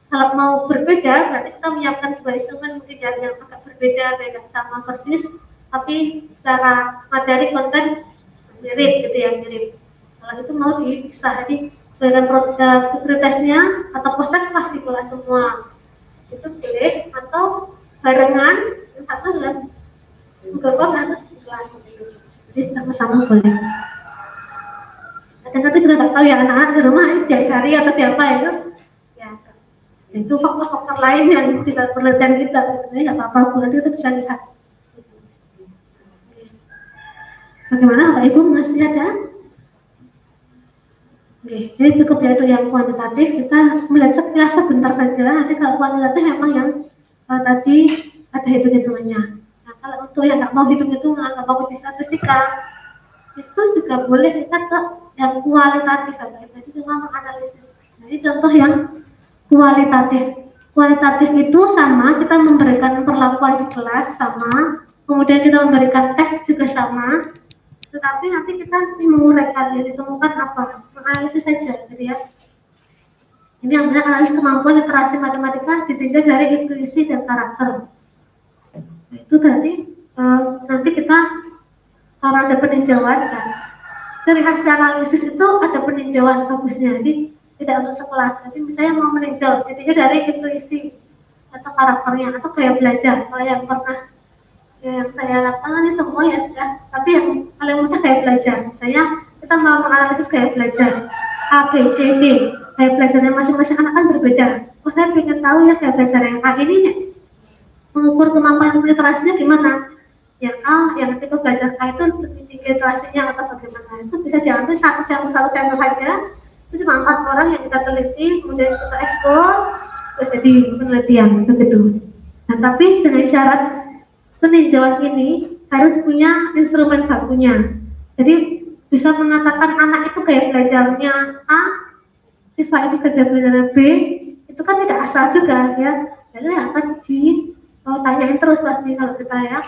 kalau mau berbeda berarti kita menyiapkan dua instrumen mungkin yang agak berbeda, tidak sama persis, tapi secara materi konten mirip, gitu ya, mirip. Kalau itu mau dipisah, jadi sesuaikan prioritasnya atau post-test pasti kelas semua itu boleh, atau barengan yang satu dalam Google Form atau di kelas, jadi sama-sama boleh. Dan nanti juga nggak tahu ya anak-anak di rumah ini diajari atau diapa itu ya, itu faktor-faktor lain yang tidak penelitian kita, sebenarnya nggak apa-apa, nanti kita bisa lihat. Bagaimana Bapak Ibu, masih ada? Oke, jadi cukup ya itu yang kuantitatif. Kita melihat sekilas sebentar saja. Nanti kalau kuantitatif memang yang tadi ada hitung-hitungannya. Nah, kalau untuk yang nggak mau hitung-hitungan, nggak mau uji statistika, itu juga boleh kita ke yang kualitatif. Jadi cuma menganalisis. Jadi contoh yang kualitatif. Kualitatif itu sama, kita memberikan perlakuan di kelas sama, kemudian kita memberikan tes juga sama. Tetapi nanti kita menguraikan, ya, ditemukan apa, menganalisis saja, gitu ya. Ini yang analisis kemampuan literasi matematika ditinjau dari intuisi dan karakter. Nah, itu berarti nanti kita kalau ada peninjauan kan, dari hasil analisis itu ada peninjauan bagusnya, jadi tidak untuk sekelas. Jadi misalnya mau meninjau, ditinjau dari intuisi atau karakternya atau gaya belajar. Kalau yang pernah yang saya lakukan ini semua ya sudah, tapi yang paling mudah gaya belajar. Saya kita mau menganalisis gaya belajar A, B, C, D. Gaya belajarnya masing-masing anak kan berbeda. Oh, saya ingin tahu ya gaya belajar yang A ini ya, mengukur kemampuan literasinya gimana. Yang A, yang ketika belajar A itu tinggi literasinya atau bagaimana, itu bisa diambil satu sampel saja. Itu cuma 4 orang yang kita teliti, kemudian kita ekspor, terus jadi penelitian begitu. Nah, tapi dengan syarat peninjauan ini harus punya instrumen bakunya. Jadi bisa mengatakan anak itu gaya belajarnya A, siswa itu gaya belajarnya B, itu kan tidak asal juga ya. Jadi akan ditanyain terus pasti kalau kita ya.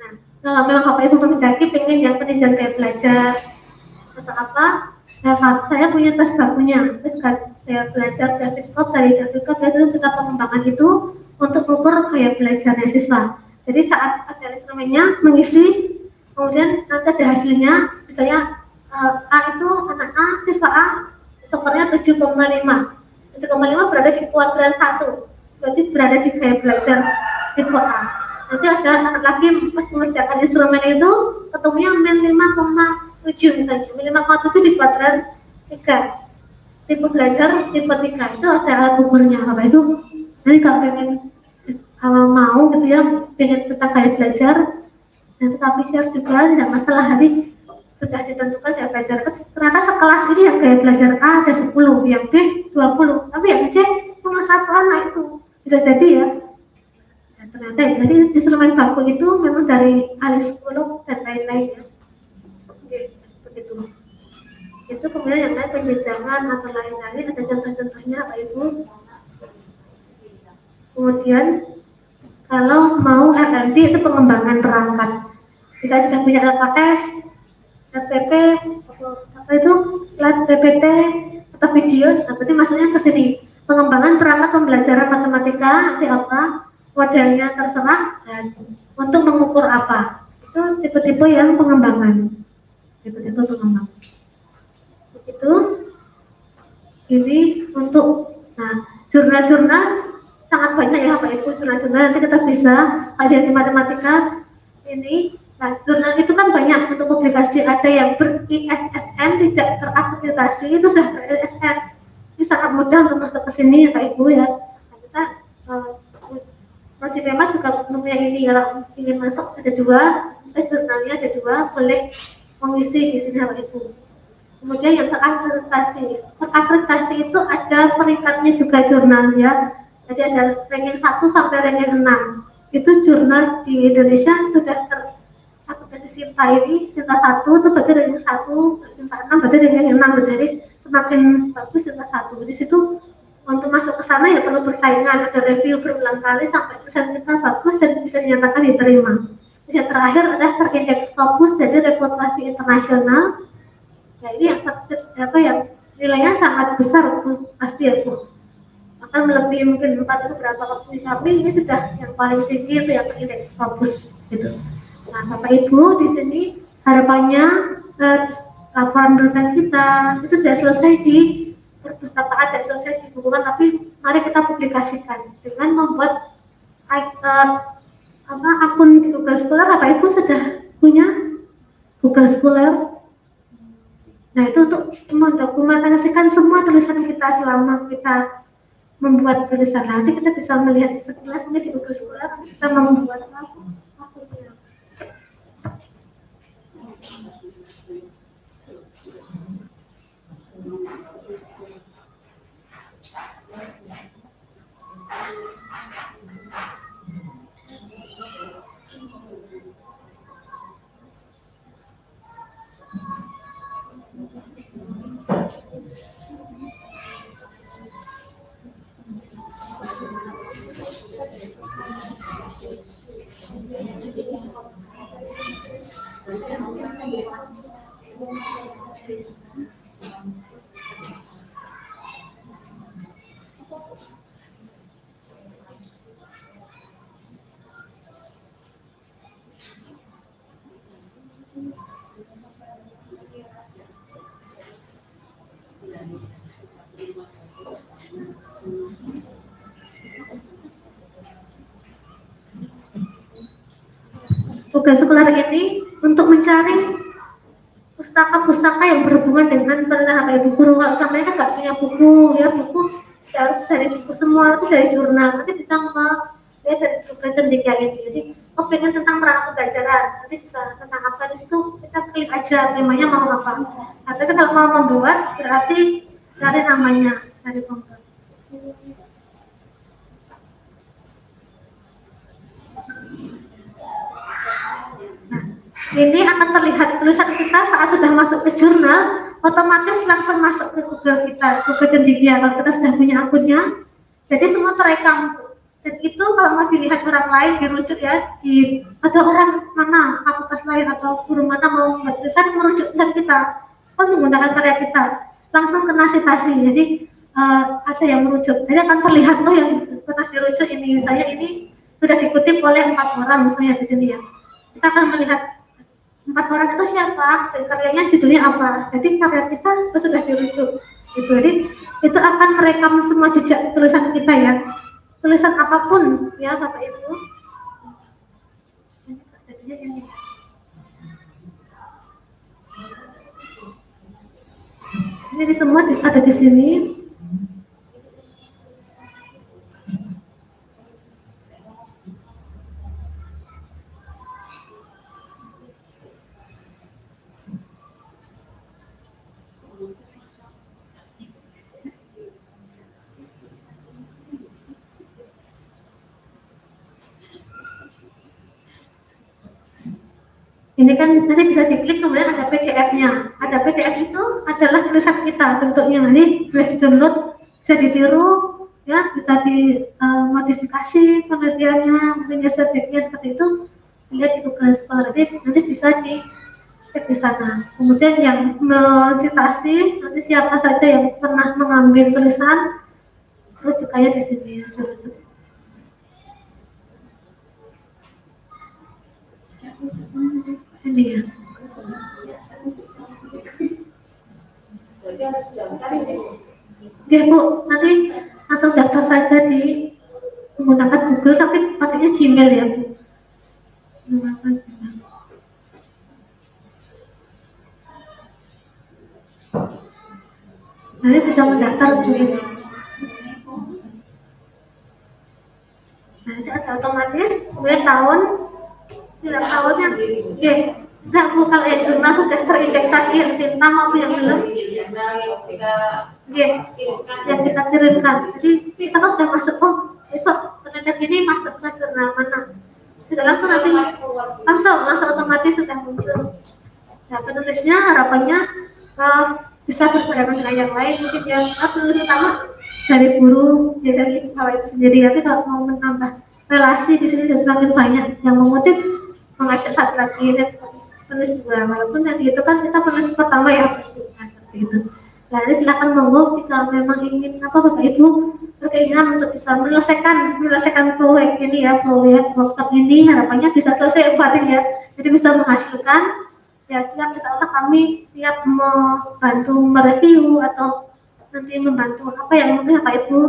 Nah, kalau memang Bapak Ibu menghendaki pengen yang peninjauan gaya belajar atau apa, ya, saya punya tes bakunya, tes gaya belajar David Cobb, dari David Cobb itu kita pengembangan itu untuk ukur gaya belajarnya siswa. Jadi saat ada instrumennya mengisi, kemudian nanti ada hasilnya, misalnya A itu anak A, siswa A, skornya 7,5. 7,5 berada di kuadran 1, berarti berada di gaya belajar tipe A. Nanti ada anak lagi pas mengerjakan instrumen itu, ketemunya min 5,7 misalnya, min 5,7 di kuadran 3. Tipe belajar tipe 3, itu ada alat ukurnya Bapak Ibu. Jadi kalau pengen kalau mau gitu ya, pengen tentang gaya belajar, dan tetapi share juga tidak masalah. Hari sudah ditentukan gaya belajar, ternyata sekelas ini yang gaya belajar A ada 10, yang B 20, tapi yang C cuma 1 anak, itu bisa jadi ya. ternyata jadi instrumen baku itu memang dari ahli psikolog dan lain-lain ya. Begitu. Itu kemudian yang lain penjenjangan atau lain-lain, ada contoh-contohnya Pak Ibu. Kemudian kalau mau RRD itu pengembangan perangkat, bisa sudah punya LKS, RPP, apa itu, slide PPT atau video, berarti maksudnya ke sini. Pengembangan perangkat pembelajaran matematika nanti apa, modelnya terserah, dan untuk mengukur apa, itu tipe-tipe yang pengembangan, tipe-tipe pengembangan. Begitu. Ini untuk, nah, jurnal-jurnal sangat banyak ya Pak Ibu, jurnal-jurnal nanti kita bisa kajian di matematika ini. Nah, jurnal itu kan banyak untuk publikasi, ada yang ber-ISSN tidak terakreditasi, itu sudah ber-ISSN. Ini sangat mudah untuk masuk ke sini ya Pak Ibu ya. Nah, kita Prodi Pema juga mempunyai ini, kalau ingin masuk ada dua, jurnalnya ada dua, boleh mengisi di sini Pak Ibu. Kemudian yang terakreditasi itu ada peringkatnya juga jurnal ya. Jadi ada ranking 1 sampai ranking 6. Itu jurnal di Indonesia sudah terakreditasi Sinta ini, Sinta 1 itu berarti ranking 1, Sinta 6 berarti ranking 6, jadi semakin bagus Sinta 1. Di situ untuk masuk ke sana ya perlu persaingan, ada review berulang kali sampai tulisan kita bagus dan bisa dinyatakan diterima. Terus yang terakhir adalah terindeks Scopus, jadi reputasi internasional. Ya ini yang apa yang nilainya sangat besar pasti ya Bu, akan melebihi mungkin 4 itu berapa waktu, tapi ini sudah yang paling tinggi itu yang terindeks Scopus gitu. Nah Bapak Ibu di sini harapannya laporan rutin kita itu sudah selesai di perpustakaan, tidak selesai dibukukan, tapi mari kita publikasikan dengan membuat akun di Google Scholar. Bapak Ibu sudah punya Google Scholar? Nah itu untuk mendokumentasikan semua tulisan kita selama kita membuat tulisan. Nanti kita bisa melihat sekilas ini di Google Scholar, bisa membuat akunnya. Tugas sekolah ini untuk mencari pustaka-pustaka yang berhubungan dengan Bapak Ibu guru. Kalau selama ini kan nggak punya buku, ya buku harus dari buku semua, itu dari jurnal. Nanti bisa melihat dari tugas cendekia ini. Jadi, pengen tentang perangkat pembelajaran, nanti bisa tentang apa di situ kita klik aja temanya mau apa. Tapi kalau mau membuat berarti cari namanya dari pembuat. Ini akan terlihat tulisan kita saat sudah masuk ke jurnal, otomatis langsung masuk ke Google kita, Google Cendekia kalau kita sudah punya akunnya. Jadi semua terekam. Dan itu kalau mau dilihat orang lain dirujuk ya, ada orang mana, fakultas lain atau guru mana mau membuat tulisan merujuk tulisan kita, menggunakan karya kita, langsung kena citasi. Jadi ada yang merujuk. Jadi akan terlihat tuh yang pernah dirujuk ini, misalnya ini sudah dikutip oleh 4 orang misalnya di sini ya. Kita akan melihat 4 orang itu siapa dan karyanya judulnya apa. Jadi karya kita itu sudah dirujuk. Gitu. Jadi itu akan merekam semua jejak tulisan kita ya. Tulisan apapun ya Bapak Ibu. Ini semua ada di sini. Ini kan nanti bisa diklik, kemudian ada PDF-nya. Ada PDF itu adalah tulisan kita bentuknya, nanti bisa di-download, bisa ditiru, ya bisa dimodifikasi penelitiannya, mungkin subjeknya seperti itu. Lihat di Google Scholar, nanti bisa dicek di sana. Kemudian yang mencitasi nanti siapa saja yang pernah mengambil tulisan, terus juga di sini ya. Ini ya. Oke Bu, nanti langsung daftar saja di menggunakan Google, tapi pakainya Gmail ya Bu. Nanti bisa mendaftar untuk ini. Nanti ada otomatis, kemudian setiap tahunnya, oke. Enggak Bu, kalau yang jurnal sudah terindeksasi yang Sinta maupun yang belum, yang kita kirimkan. Jadi kita kan sudah masuk, oh besok penelitian ini masuk ke jurnal mana. Tidak langsung nanti langsung otomatis sudah muncul. Nah penulisnya harapannya bisa berbarengan dengan yang lain, mungkin yang penulis utama dari guru, ya dari hal itu sendiri. Tapi kalau mau menambah relasi di sini sudah semakin banyak yang memotif, mengajak satu lagi penulis dua, walaupun nanti itu kan kita penulis pertama ya seperti itu. Nah ini silakan monggo jika memang ingin Bapak Ibu berkeinginan untuk bisa menyelesaikan proyek ini ya, proyek workshop ini harapannya bisa selesai ya, jadi bisa menghasilkan ya. Siap, insya Allah kami siap membantu mereview atau nanti membantu apa yang mungkin Bapak Ibu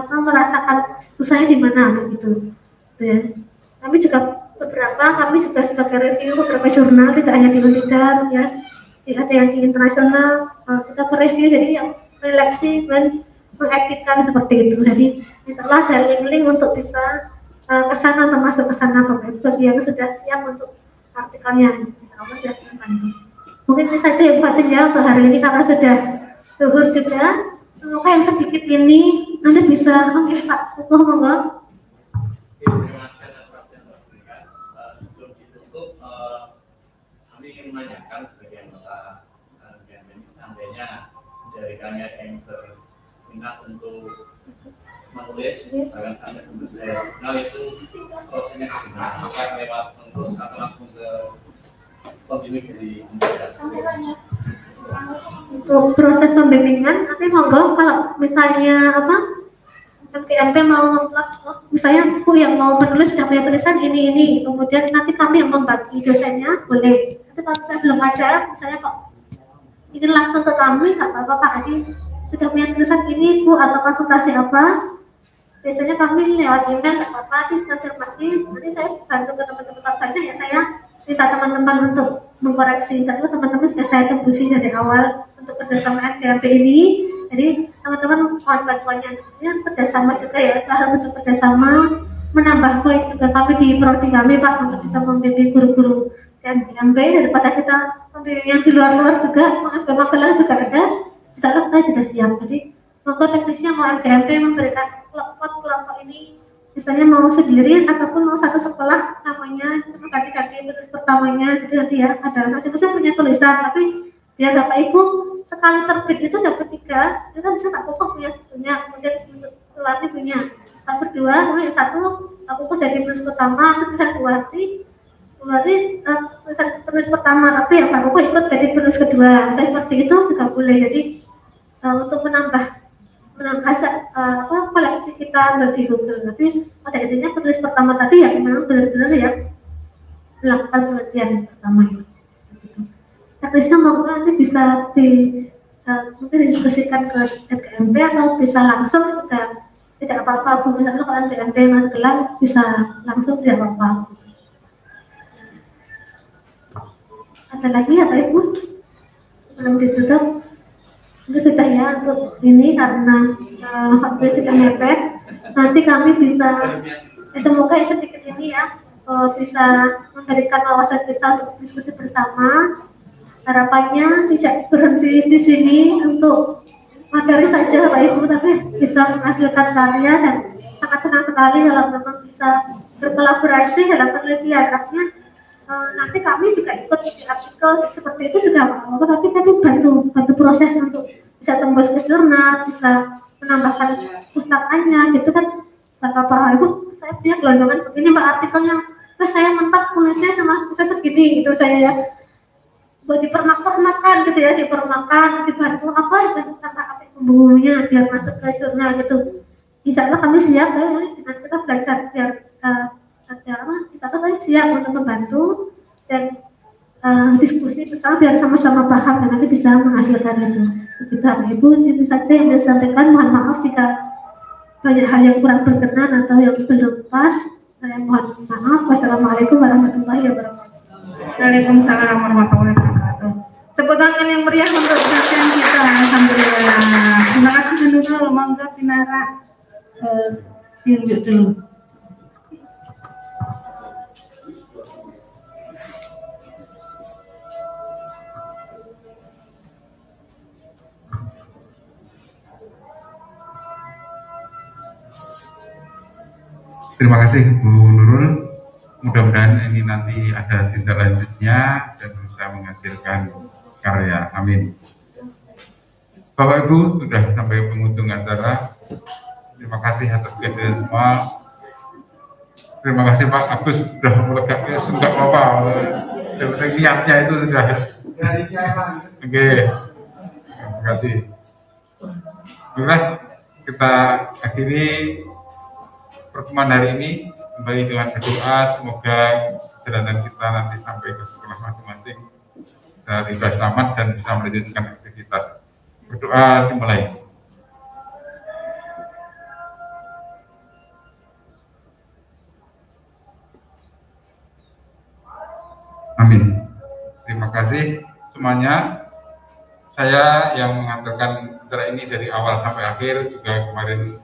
merasakan usahanya di mana begitu ya. Kami juga kami juga sebagai review beberapa jurnal, tidak hanya di Untidan ya, ada yang di internasional, kita mereview, jadi yang menyeleksi dan mengeditkan seperti itu. Jadi insya Allah ada link-link untuk bisa ke sana atau masuk ke sana bagi yang sudah siap untuk artikelnya. Insya Allah siap membantu. Mungkin ini saja ya Bu Fatin ya untuk hari ini karena sudah zuhur juga. Semoga yang sedikit ini nanti bisa, oke Pak, monggo. Kami ingin menanyakan sebagai anggota BNPB seandainya dari kami ada yang berminat untuk menulis bahkan sampai jurnal itu prosesnya gimana? Apakah lewat pengurus atau langsung ke pembimbing dari untuk proses pembimbingan nanti monggo kalau misalnya MKMP mau misalnya Bu yang mau menulis sudah punya tulisan ini, kemudian nanti kami yang membagi dosennya boleh. Tapi kalau saya belum ada, misalnya kok ini langsung ke kami, nggak apa-apa Pak Adi sudah punya tulisan ini Bu atau konsultasi apa, biasanya kami lewat email, nggak apa-apa, dikonfirmasi, nanti saya bantu ke teman-teman kabarnya ya, saya minta teman-teman untuk mengkoreksi. Jadi teman-teman sudah saya tembusi dari awal untuk kerjasama MKMP ini. Jadi teman-teman mohon bantuannya, ini kerjasama juga ya, salah satu kerjasama menambah poin juga kami di prodi kami Pak untuk bisa membimbing guru-guru dan MKMP daripada kita membimbing yang di luar-luar juga, mengambil magelang juga ada, insya Allah kita sudah siap. Jadi monggo teknisnya mau MKMP memberikan kelompok ini, misalnya mau sendiri ataupun mau satu sekolah namanya ganti-ganti tulis pertamanya, gitu nanti ya ada masing-masing punya tulisan, tapi biar Bapak Ibu sekali terbit itu dapat 3, itu kan bisa tak pokok punya, kemudian keluarnya punya, tak berdua, kemudian satu aku jadi penulis pertama, itu bisa penulis pertama, tapi yang aku ikut jadi penulis kedua, saya seperti itu juga boleh. Jadi untuk menambah koleksi kita di Google, tapi pada intinya penulis pertama tadi ya memang benar-benar ya melakukan penelitian pertama itu. Teknisnya monggo nanti bisa mungkin didiskusikan ke MKMP atau bisa langsung juga tidak apa-apa Bu, misalnya kalau MKMP Mas Gelang bisa langsung tidak apa-apa. Ada lagi apa Ibu? Belum ditutup? Itu sudah ya untuk ini karena waktu sudah mepet. Nanti kami bisa semoga sedikit ini ya bisa memberikan wawasan kita untuk diskusi bersama. Harapannya tidak berhenti di sini untuk materi saja Bapak Ibu, tapi bisa menghasilkan karya dan sangat senang sekali kalau memang bisa berkolaborasi dalam penelitian. Artinya nanti kami juga ikut di artikel seperti itu juga apa, tapi kami bantu proses untuk bisa tembus ke jurnal, bisa menambahkan pustakanya gitu kan. Kata Pak Ibu, saya punya gelondongan begini Mbak artikelnya, terus saya mentok tulisnya sama bisa segini gitu saya ya. Buat dipermak-permakan gitu ya, dipermakan, dibantu apa ya, tambah bumbunya biar masuk ke jurnal gitu. Insya Allah kami siap ya, dengan kita belajar biar ada apa, insya Allah kami siap untuk membantu dan diskusi bersama biar sama-sama paham dan nanti bisa menghasilkan itu. Kita Ibu, itu saja yang saya sampaikan. Mohon maaf jika banyak hal yang kurang berkenan atau yang belum pas. Saya mohon maaf. Wassalamualaikum warahmatullahi wabarakatuh. Waalaikumsalam warahmatullahi wabarakatuh. Tepuk tangan yang meriah untuk kajian kita. Alhamdulillah. Terima kasih Nurul. Monggo Pinara tunjuk dulu. Terima kasih Bu Nurul. Mudah-mudahan ini nanti ada tindak lanjutnya dan bisa menghasilkan karya. Amin. Bapak Ibu sudah sampai penghujung acara. Terima kasih atas kehadiran semua. Terima kasih Pak Agus sudah melegaknya, sudah apa? Niatnya itu sudah. Oke. Terima kasih. Baiklah, kita akhiri pertemuan hari ini kembali dengan berdoa, semoga perjalanan kita nanti sampai ke sekolah masing-masing tiba selamat dan bisa melanjutkan aktivitas. Berdoa dimulai. Amin. Terima kasih semuanya. Saya yang mengantarkan acara ini dari awal sampai akhir, juga kemarin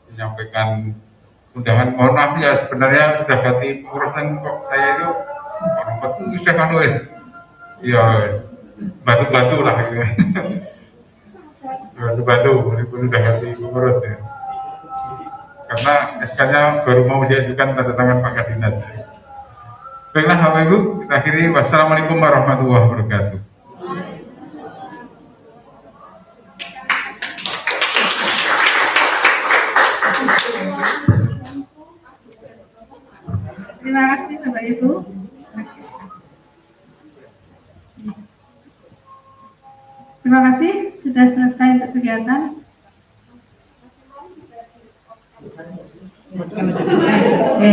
menyampaikan undangan. Mohon maaf ya, sebenarnya sudah ganti urusan kok saya itu batu sudah kan wes ya batu-batu lah gitu. Batu-batu meskipun sudah ganti pengurus ya, karena SK-nya baru mau diajukan tanda tangan Pak Kadinas ya. Baiklah Bapak Ibu, kita akhiri. Wassalamualaikum warahmatullahi wabarakatuh. Terima kasih Bapak Ibu. Terima kasih sudah selesai untuk kegiatan. Oke.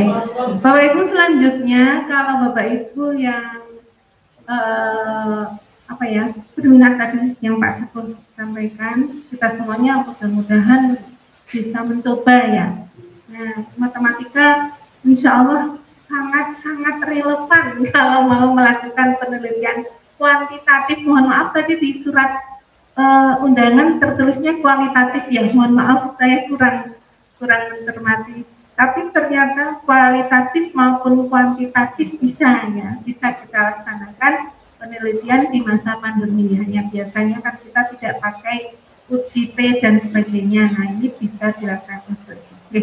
Bapak Ibu, selanjutnya kalau Bapak Ibu yang berminat tadi yang Pak Ketua sampaikan, kita semuanya mudah-mudahan bisa mencoba ya. Nah, matematika insya Allah sangat-sangat relevan kalau mau melakukan penelitian kuantitatif. Mohon maaf tadi di surat undangan tertulisnya kualitatif ya, mohon maaf saya kurang mencermati, tapi ternyata kualitatif maupun kuantitatif bisa kita laksanakan penelitian di masa pandemi. Hanya biasanya kan kita tidak pakai uji T dan sebagainya. Nah, ini bisa dilakukan seperti itu. Oke.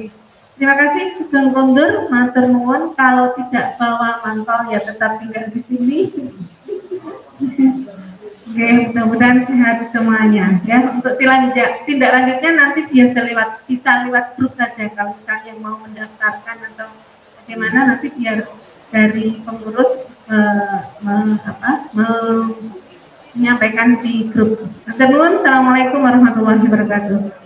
Terima kasih Sugeng Kondur, matur nuwun. Kalau tidak bawa mantel ya tetap tinggal di sini. Oke, mudah-mudahan sehat semuanya ya. Untuk tindak lanjutnya nanti bisa lewat grup saja. Kalau misalnya yang mau mendaftarkan atau bagaimana, nanti biar dari pengurus menyampaikan di grup. Matur nuwun. Assalamualaikum warahmatullahi wabarakatuh.